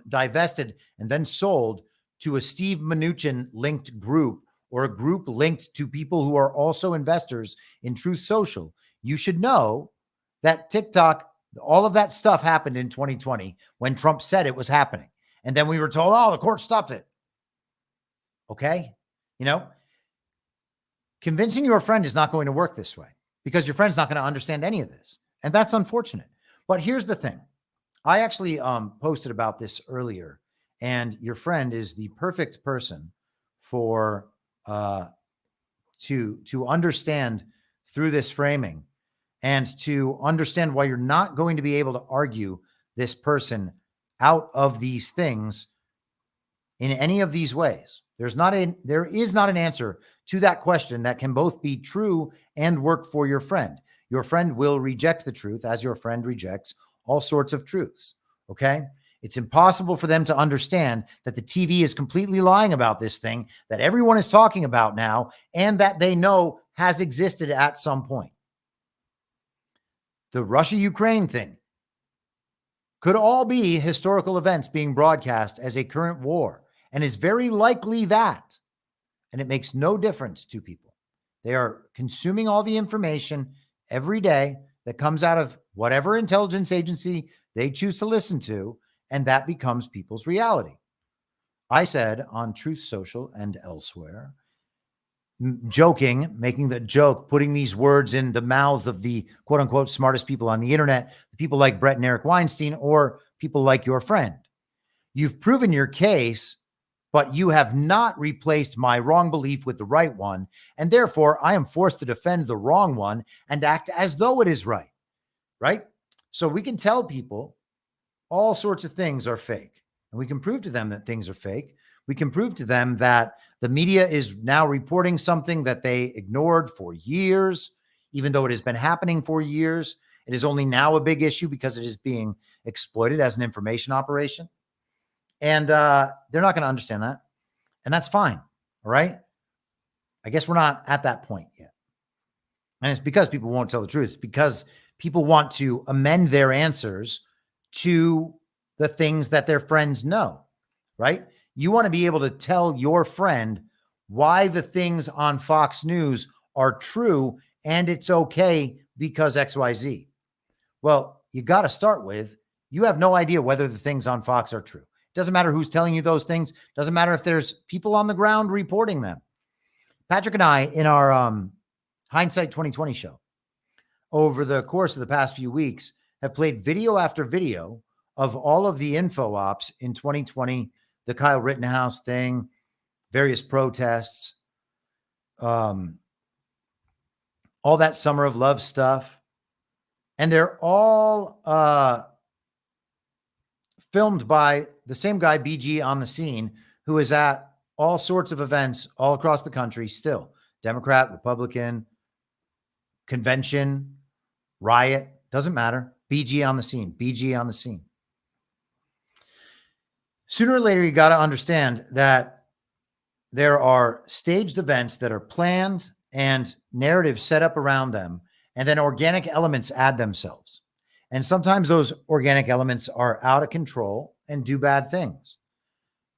S10: divested and then sold to a Steve Mnuchin linked group, or a group linked to people who are also investors in Truth Social, you should know that TikTok, all of that stuff happened in 2020 when Trump said it was happening. And then we were told, oh, the court stopped it. Okay. You know, convincing your friend is not going to work this way because your friend's not going to understand any of this. And that's unfortunate. But here's the thing. I actually posted about this earlier, and your friend is the perfect person for to understand through this framing and to understand why you're not going to be able to argue this person out of these things in any of these ways. There is not an answer to that question that can both be true and work for your friend. Your friend will reject the truth as your friend rejects all sorts of truths. Okay. It's impossible for them to understand that the TV is completely lying about this thing that everyone is talking about now and that they know has existed at some point. The Russia-Ukraine thing could all be historical events being broadcast as a current war, and is very likely that. And it makes no difference to people. They are consuming all the information every day that comes out of whatever intelligence agency they choose to listen to, and that becomes people's reality. I said on Truth Social and elsewhere, joking, making the joke, putting these words in the mouths of the quote unquote smartest people on the internet, people like Brett and Eric Weinstein, or people like your friend. You've proven your case, but you have not replaced my wrong belief with the right one. And therefore, I am forced to defend the wrong one and act as though it is right. Right? So we can tell people all sorts of things are fake, and we can prove to them that things are fake. We can prove to them that the media is now reporting something that they ignored for years, even though it has been happening for years. It is only now a big issue because it is being exploited as an information operation. And they're not going to understand that. And that's fine. All right. I guess we're not at that point yet. And it's because people won't tell the truth. It's because people want to amend their answers to the things that their friends know, right? You want to be able to tell your friend why the things on Fox News are true and it's okay because XYZ. Well, you got to start with, you have no idea whether the things on Fox are true. It doesn't matter who's telling you those things. Doesn't matter if there's people on the ground reporting them. Patrick and I, in our Hindsight 2020 show, over the course of the past few weeks, have played video after video of all of the info ops in 2020, the Kyle Rittenhouse thing, various protests, all that Summer of Love stuff. And they're all filmed by the same guy, BG on the Scene, who is at all sorts of events all across the country still. Democrat, Republican, convention, riot, doesn't matter. BG on the Scene, BG on the Scene. Sooner or later, you got to understand that there are staged events that are planned and narratives set up around them, and then organic elements add themselves. And sometimes those organic elements are out of control and do bad things.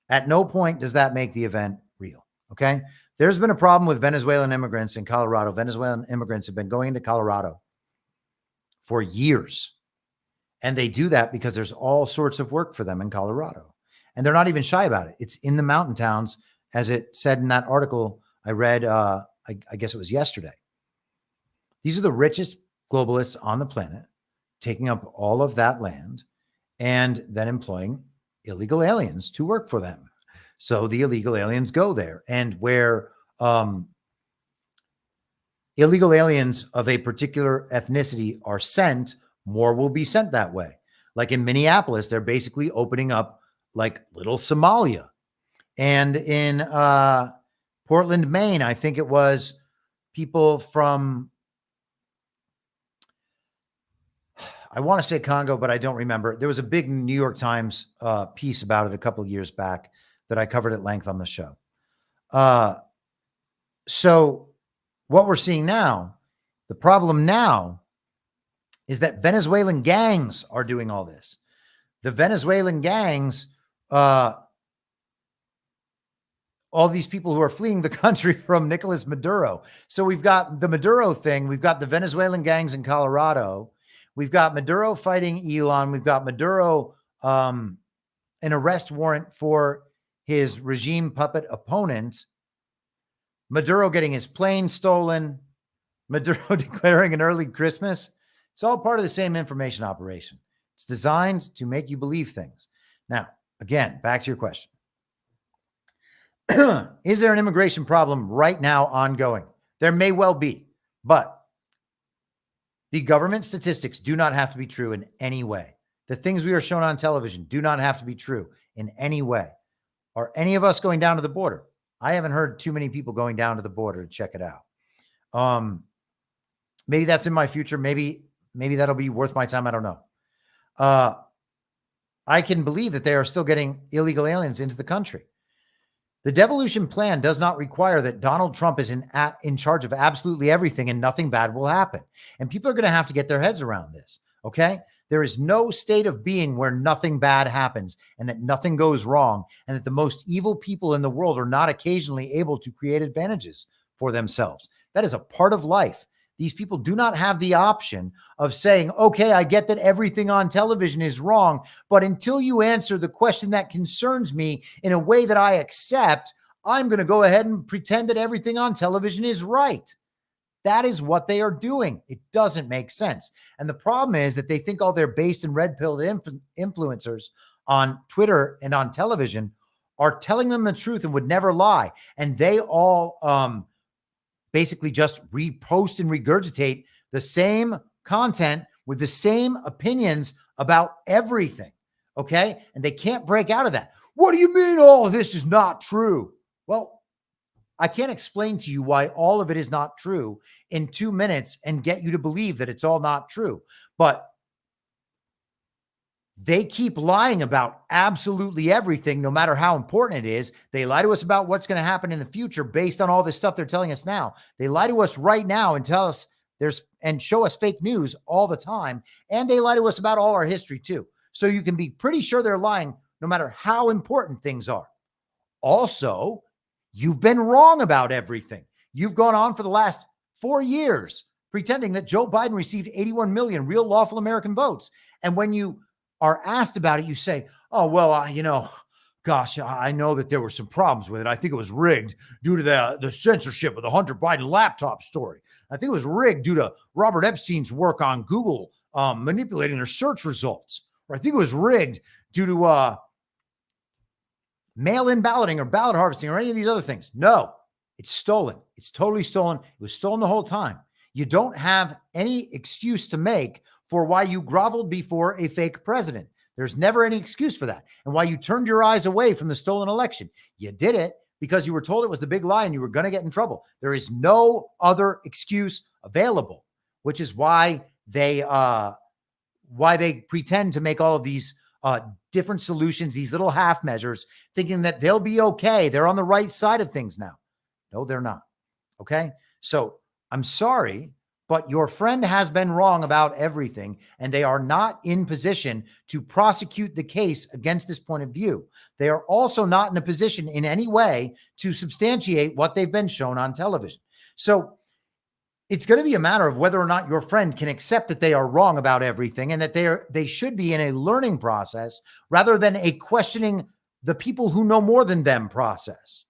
S10: At no point does that make the event real, okay? There's been a problem with Venezuelan immigrants in Colorado. Venezuelan immigrants have been going into Colorado for years. And they do that because there's all sorts of work for them in Colorado. And they're not even shy about it. It's in the mountain towns, as it said in that article I read, I guess it was yesterday. These are the richest globalists on the planet, taking up all of that land and then employing illegal aliens to work for them. So the illegal aliens go there. And where illegal aliens of a particular ethnicity are sent, more will be sent that way. Like in Minneapolis, they're basically opening up like little Somalia. And in Portland, Maine, I think it was people from, I want to say Congo, but I don't remember. There was a big New York Times piece about it a couple of years back that I covered at length on the show. So what we're seeing now, the problem now is that Venezuelan gangs are doing all this. The Venezuelan gangs, all these people who are fleeing the country from Nicolas Maduro. So we've got the Maduro thing. We've got the Venezuelan gangs in Colorado. We've got Maduro fighting Elon. We've got Maduro, an arrest warrant for his regime puppet opponent. Maduro getting his plane stolen. Maduro declaring an early Christmas. It's all part of the same information operation. It's designed to make you believe things. Now, again, back to your question. Is there an immigration problem right now ongoing? There may well be, but the government statistics do not have to be true in any way. The things we are shown on television do not have to be true in any way. Are any of us going down to the border? I haven't heard too many people going down to the border to check it out. Maybe that's in my future. Maybe that'll be worth my time. I don't know. I can believe that they are still getting illegal aliens into the country. The devolution plan does not require that Donald Trump is in charge of absolutely everything and nothing bad will happen. And people are going to have to get their heads around this. Okay. There is no state of being where nothing bad happens and that nothing goes wrong and that the most evil people in the world are not occasionally able to create advantages for themselves. That is a part of life. These people do not have the option of saying, okay, I get that everything on television is wrong, but until you answer the question that concerns me in a way that I accept, I'm going to go ahead and pretend that everything on television is right. That is what they are doing. It doesn't make sense. And the problem is that they think all their based and red-pilled influencers on Twitter and on television are telling them the truth and would never lie. And they all basically just repost and regurgitate the same content with the same opinions about everything. Okay? And they can't break out of that. What do you mean all of this is not true? Well, I can't explain to you why all of it is not true in 2 minutes and get you to believe that it's all not true. But they keep lying about absolutely everything, no matter how important it is. They lie to us about what's going to happen in the future based on all this stuff they're telling us now. They lie to us right now and tell us and show us fake news all the time. And they lie to us about all our history too. So you can be pretty sure they're lying no matter how important things are. Also, you've been wrong about everything. You've gone on for the last 4 years pretending that Joe Biden received 81 million real lawful American votes. And when you are asked about it, you say, oh, well, gosh, I know that there were some problems with it. I think it was rigged due to the censorship of the Hunter Biden laptop story. I think it was rigged due to Robert Epstein's work on Google manipulating their search results. Or I think it was rigged due to mail-in balloting or ballot harvesting or any of these other things. No, it's stolen. It's totally stolen. It was stolen the whole time. You don't have any excuse to make for why you groveled before a fake president. There's never any excuse for that. And why you turned your eyes away from the stolen election. You did it because you were told it was the big lie and you were going to get in trouble. There is no other excuse available, which is why they pretend to make all of these different solutions, these little half measures, thinking that they'll be okay. They're on the right side of things now. No, they're not. Okay. So I'm sorry, but your friend has been wrong about everything, and they are not in position to prosecute the case against this point of view. They are also not in a position in any way to substantiate what they've been shown on television. So it's going to be a matter of whether or not your friend can accept that they are wrong about everything and that they should be in a learning process rather than a questioning the people who know more than them process.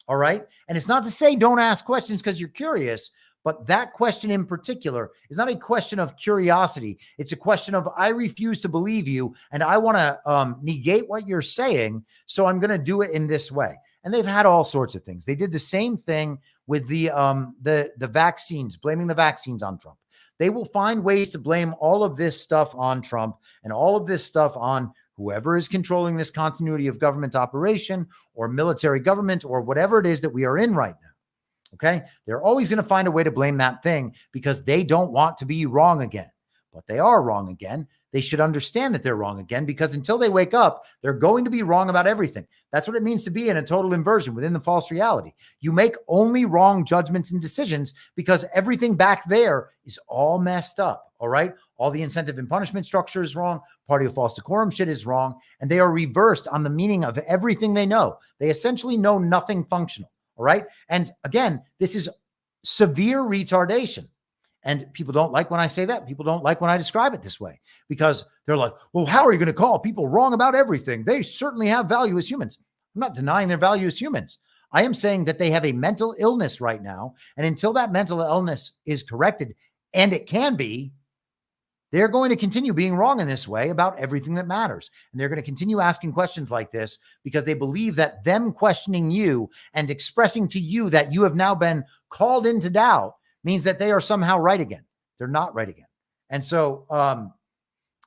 S10: All right. And it's not to say don't ask questions because you're curious, but that question in particular is not a question of curiosity. It's a question of, I refuse to believe you and I want to negate what you're saying. So I'm going to do it in this way. And they've had all sorts of things. They did the same thing with the vaccines, blaming the vaccines on Trump. They will find ways to blame all of this stuff on Trump and all of this stuff on whoever is controlling this continuity of government operation or military government or whatever it is that we are in right now. Okay. They're always going to find a way to blame that thing because they don't want to be wrong again, but they are wrong again. They should understand that they're wrong again because until they wake up, they're going to be wrong about everything. That's what it means to be in a total inversion within the false reality. You make only wrong judgments and decisions because everything back there is all messed up. All right. All the incentive and punishment structure is wrong. Party of false decorum shit is wrong. And they are reversed on the meaning of everything they know. They essentially know nothing functional. All right. And again, this is severe retardation. And people don't like when I say that. People don't like when I describe it this way because they're like, well, how are you going to call people wrong about everything? They certainly have value as humans. I'm not denying their value as humans. I am saying that they have a mental illness right now. And until that mental illness is corrected, and it can be, they're going to continue being wrong in this way about everything that matters. And they're going to continue asking questions like this because they believe that them questioning you and expressing to you that you have now been called into doubt means that they are somehow right again. They're not right again. And so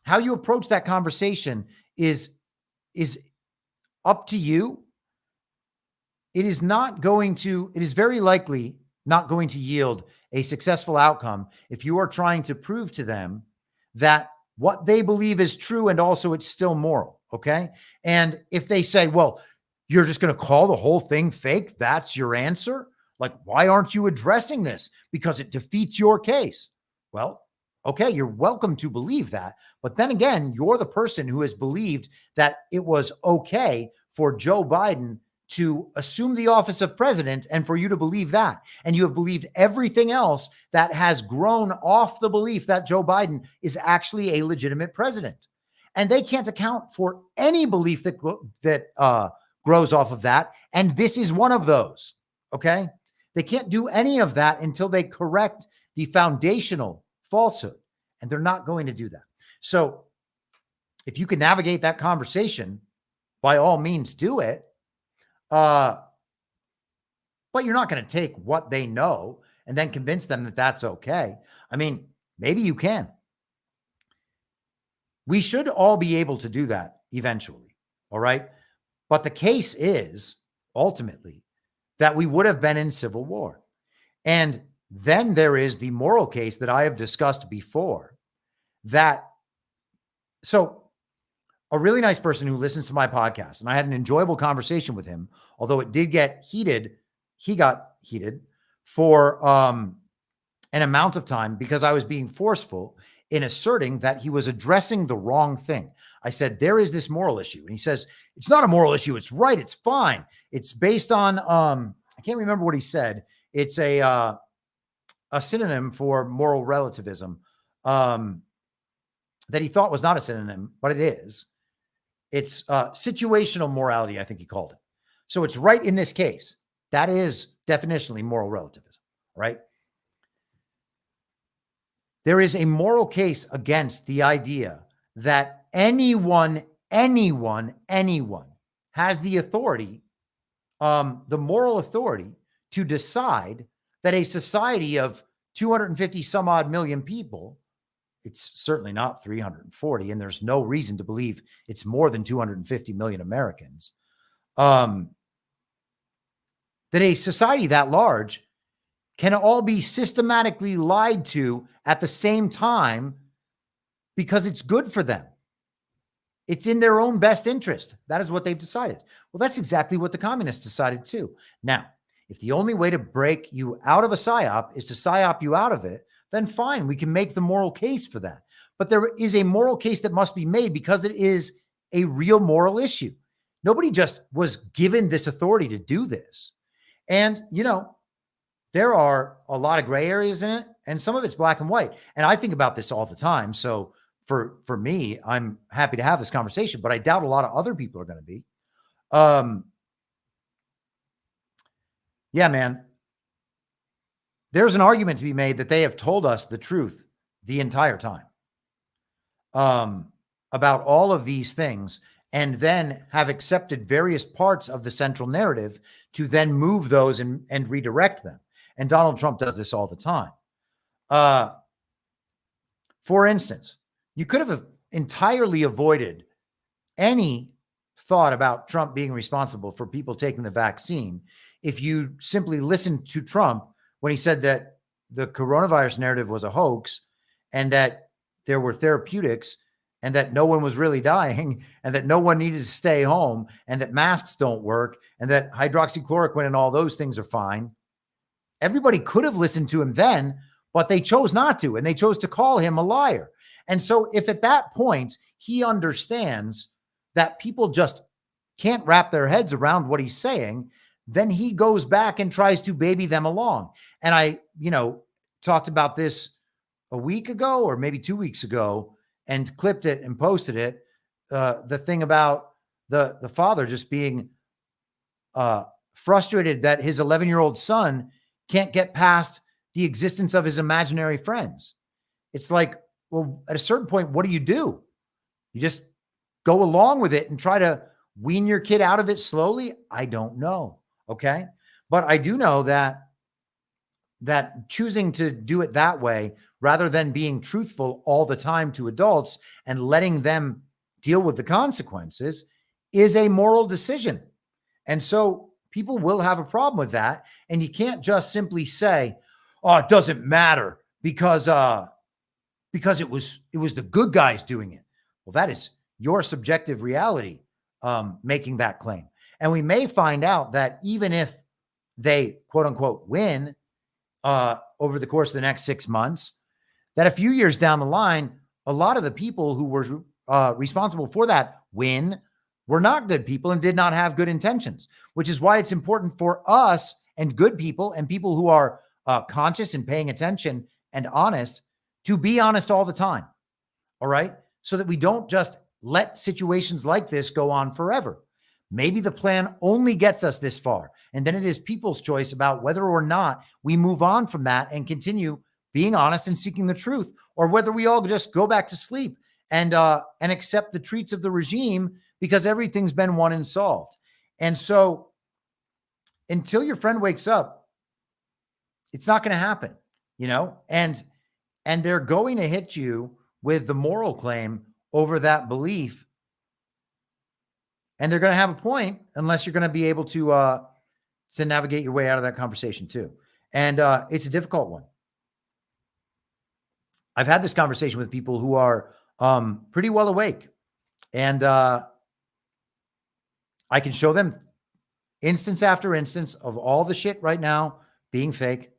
S10: how you approach that conversation is up to you. It is very likely not going to yield a successful outcome if you are trying to prove to them that what they believe is true and also it's still moral. Okay. And if they say, well, you're just going to call the whole thing fake, that's your answer. Like, why aren't you addressing this? Because it defeats your case. Well, okay, you're welcome to believe that. But then again, you're the person who has believed that it was okay for Joe Biden to assume the office of president and for you to believe that. And you have believed everything else that has grown off the belief that Joe Biden is actually a legitimate president. And they can't account for any belief that grows off of that. And this is one of those. Okay. They can't do any of that until they correct the foundational falsehood. And they're not going to do that. So if you can navigate that conversation, by all means, do it. But you're not going to take what they know and then convince them that that's okay. I mean, maybe you can. We should all be able to do that eventually. All right. But the case is ultimately that we would have been in civil war. And then there is the moral case that I have discussed before that. So a really nice person who listens to my podcast, and I had an enjoyable conversation with him, although it did get heated. He got heated for an amount of time because I was being forceful in asserting that he was addressing the wrong thing. I said, there is this moral issue. And he says, it's not a moral issue. It's right. It's fine. It's based on, I can't remember what he said. It's a synonym for moral relativism that he thought was not a synonym, but it is. It's situational morality, I think he called it. So it's right in this case. That is definitionally moral relativism, right? There is a moral case against the idea that anyone has the authority, the moral authority to decide that a society of 250 some odd million people, it's certainly not 340, and there's no reason to believe it's more than 250 million Americans, that a society that large can all be systematically lied to at the same time because it's good for them. It's in their own best interest. That is what they've decided. Well, that's exactly what the communists decided too. Now, if the only way to break you out of a PSYOP is to PSYOP you out of it, then fine, we can make the moral case for that. But there is a moral case that must be made because it is a real moral issue. Nobody just was given this authority to do this. And, you know, there are a lot of gray areas in it, and some of it's black and white. And I think about this all the time. So for me, I'm happy to have this conversation, but I doubt a lot of other people are going to be. Yeah, man. There's an argument to be made that they have told us the truth the entire time about all of these things, and then have accepted various parts of the central narrative to then move those and redirect them. And Donald Trump does this all the time. For instance, you could have entirely avoided any thought about Trump being responsible for people taking the vaccine if you simply listened to Trump when he said that the coronavirus narrative was a hoax and that there were therapeutics and that no one was really dying and that no one needed to stay home and that masks don't work and that hydroxychloroquine and all those things are fine. Everybody could have listened to him then, but they chose not to, and they chose to call him a liar. And so if at that point he understands that people just can't wrap their heads around what he's saying, then he goes back and tries to baby them along. And I, talked about this a week ago or maybe 2 weeks ago and clipped it and posted it. The thing about the father just being frustrated that his 11-year-old son can't get past the existence of his imaginary friends. It's like, well, at a certain point, what do? You just go along with it and try to wean your kid out of it slowly? I don't know. Okay. But I do know that choosing to do it that way, rather than being truthful all the time to adults and letting them deal with the consequences, is a moral decision. And so people will have a problem with that. And you can't just simply say, oh, it doesn't matter because it was the good guys doing it. Well, that is your subjective reality making that claim. And we may find out that even if they, quote unquote, win over the course of the next 6 months, that a few years down the line, a lot of the people who were responsible for that win were not good people and did not have good intentions, which is why it's important for us and good people and people who are conscious and paying attention and honest to be honest all the time. All right. So that we don't just let situations like this go on forever. Maybe the plan only gets us this far. And then it is people's choice about whether or not we move on from that and continue being honest and seeking the truth, or whether we all just go back to sleep and accept the treats of the regime because everything's been won and solved. And so until your friend wakes up, it's not going to happen, you know, and they're going to hit you with the moral claim over that belief. And they're going to have a point unless you're going to be able to navigate your way out of that conversation too. And it's a difficult one. I've had this conversation with people who are pretty well awake, and I can show them instance after instance of all the shit right now being fake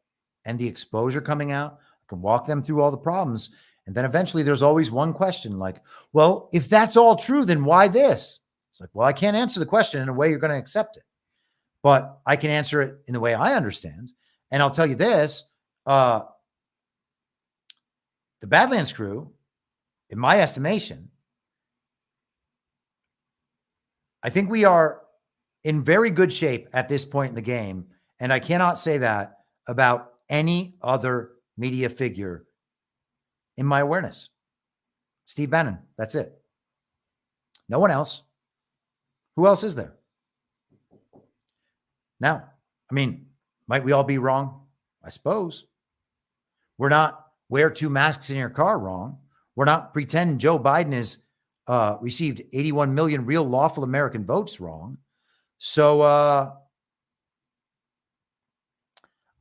S10: and the exposure coming out. I can walk them through all the problems. And then eventually there's always one question like, well, if that's all true, then why this? It's like, well, I can't answer the question in a way you're going to accept it, but I can answer it in the way I understand. And I'll tell you this, the Badlands crew, in my estimation, I think we are in very good shape at this point in the game. And I cannot say that about any other media figure in my awareness. Steve Bannon, that's it. No one else. Who else is there? Now, I mean, might we all be wrong? I suppose. We're not wear 2 masks in your car wrong. We're not pretending Joe Biden has received 81 million real lawful American votes wrong. So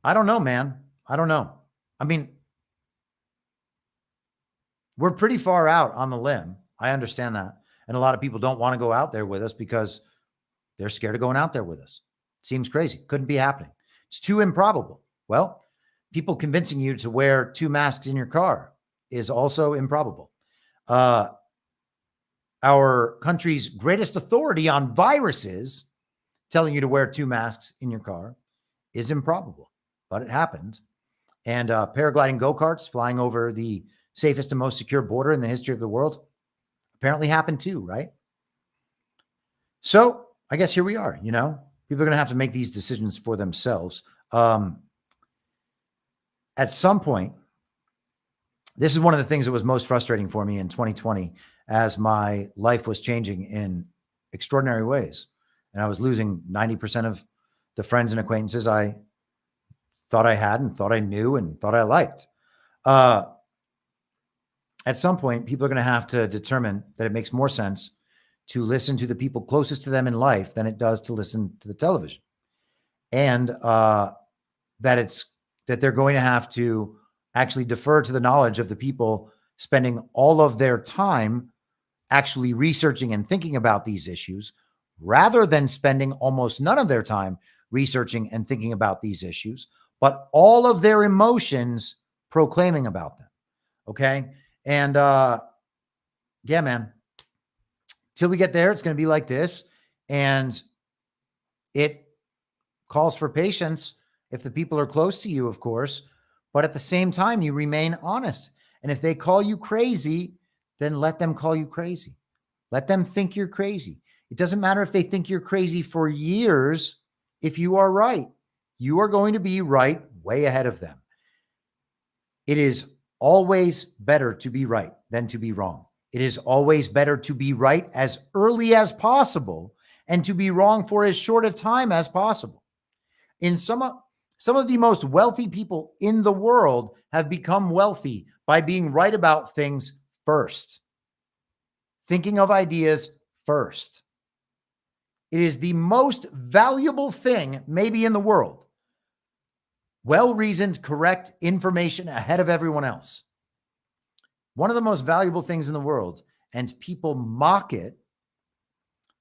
S10: I don't know, man. I don't know. I mean, we're pretty far out on the limb. I understand that. And a lot of people don't want to go out there with us because they're scared of going out there with us. Seems crazy. Couldn't be happening. It's too improbable. Well, people convincing you to wear 2 masks in your car is also improbable. Our country's greatest authority on viruses telling you to wear 2 masks in your car is improbable, but it happened. And paragliding go-karts flying over the safest and most secure border in the history of the world apparently happened too, right? So I guess here we are, you know, people are going to have to make these decisions for themselves. At some point, this is one of the things that was most frustrating for me in 2020 as my life was changing in extraordinary ways. And I was losing 90% of the friends and acquaintances I thought I had and thought I knew and thought I liked. At some point, people are going to have to determine that it makes more sense to listen to the people closest to them in life than it does to listen to the television. And that they're going to have to actually defer to the knowledge of the people spending all of their time actually researching and thinking about these issues, rather than spending almost none of their time researching and thinking about these issues, but all of their emotions proclaiming about them. Okay. And yeah, man, till we get there, it's going to be like this. And it calls for patience if the people are close to you, of course, but at the same time, you remain honest. And if they call you crazy, then let them call you crazy. Let them think you're crazy. It doesn't matter if they think you're crazy for years. If you are right, you are going to be right way ahead of them. It is always better to be right than to be wrong. It is always better to be right as early as possible and to be wrong for as short a time as possible. In some of the most wealthy people in the world have become wealthy by being right about things first, thinking of ideas first. It is the most valuable thing maybe in the world. Well-reasoned, correct information ahead of everyone else. One of the most valuable things in the world, and people mock it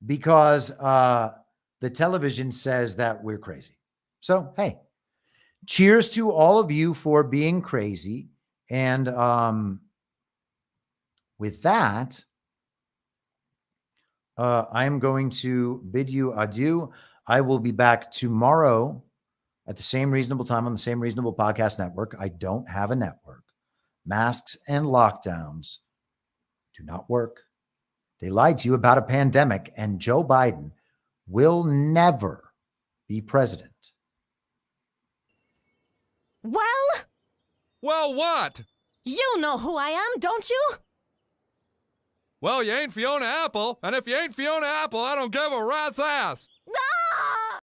S10: because the television says that we're crazy. So, hey, cheers to all of you for being crazy. And with that, I am going to bid you adieu. I will be back tomorrow at the same reasonable time on the same reasonable podcast network. I don't have a network. Masks and lockdowns do not work. They lied to you about a pandemic, and Joe Biden will never be president.
S13: Well,
S6: what?
S13: you know who I am, don't you?
S6: Well, you ain't Fiona Apple, and if you ain't Fiona Apple, I don't give a rat's ass.
S13: Ah!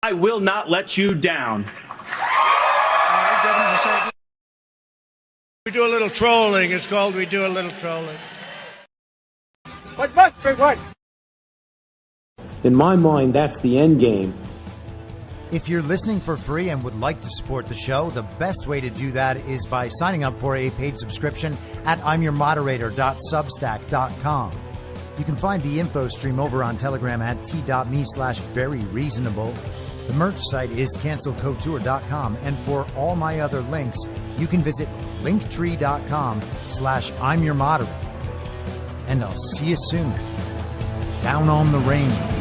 S1: I will not let you down.
S14: We do a little trolling. It's called We Do a Little Trolling.
S2: What? In my mind, that's the end game.
S10: If you're listening for free and would like to support the show, the best way to do that is by signing up for a paid subscription at imyourmoderator.substack.com. You can find the info stream over on Telegram at t.me/veryreasonable. The merch site is cancelcouture.com, and for all my other links, you can visit linktree.com/imyourmoderator. And I'll see you soon down on the range.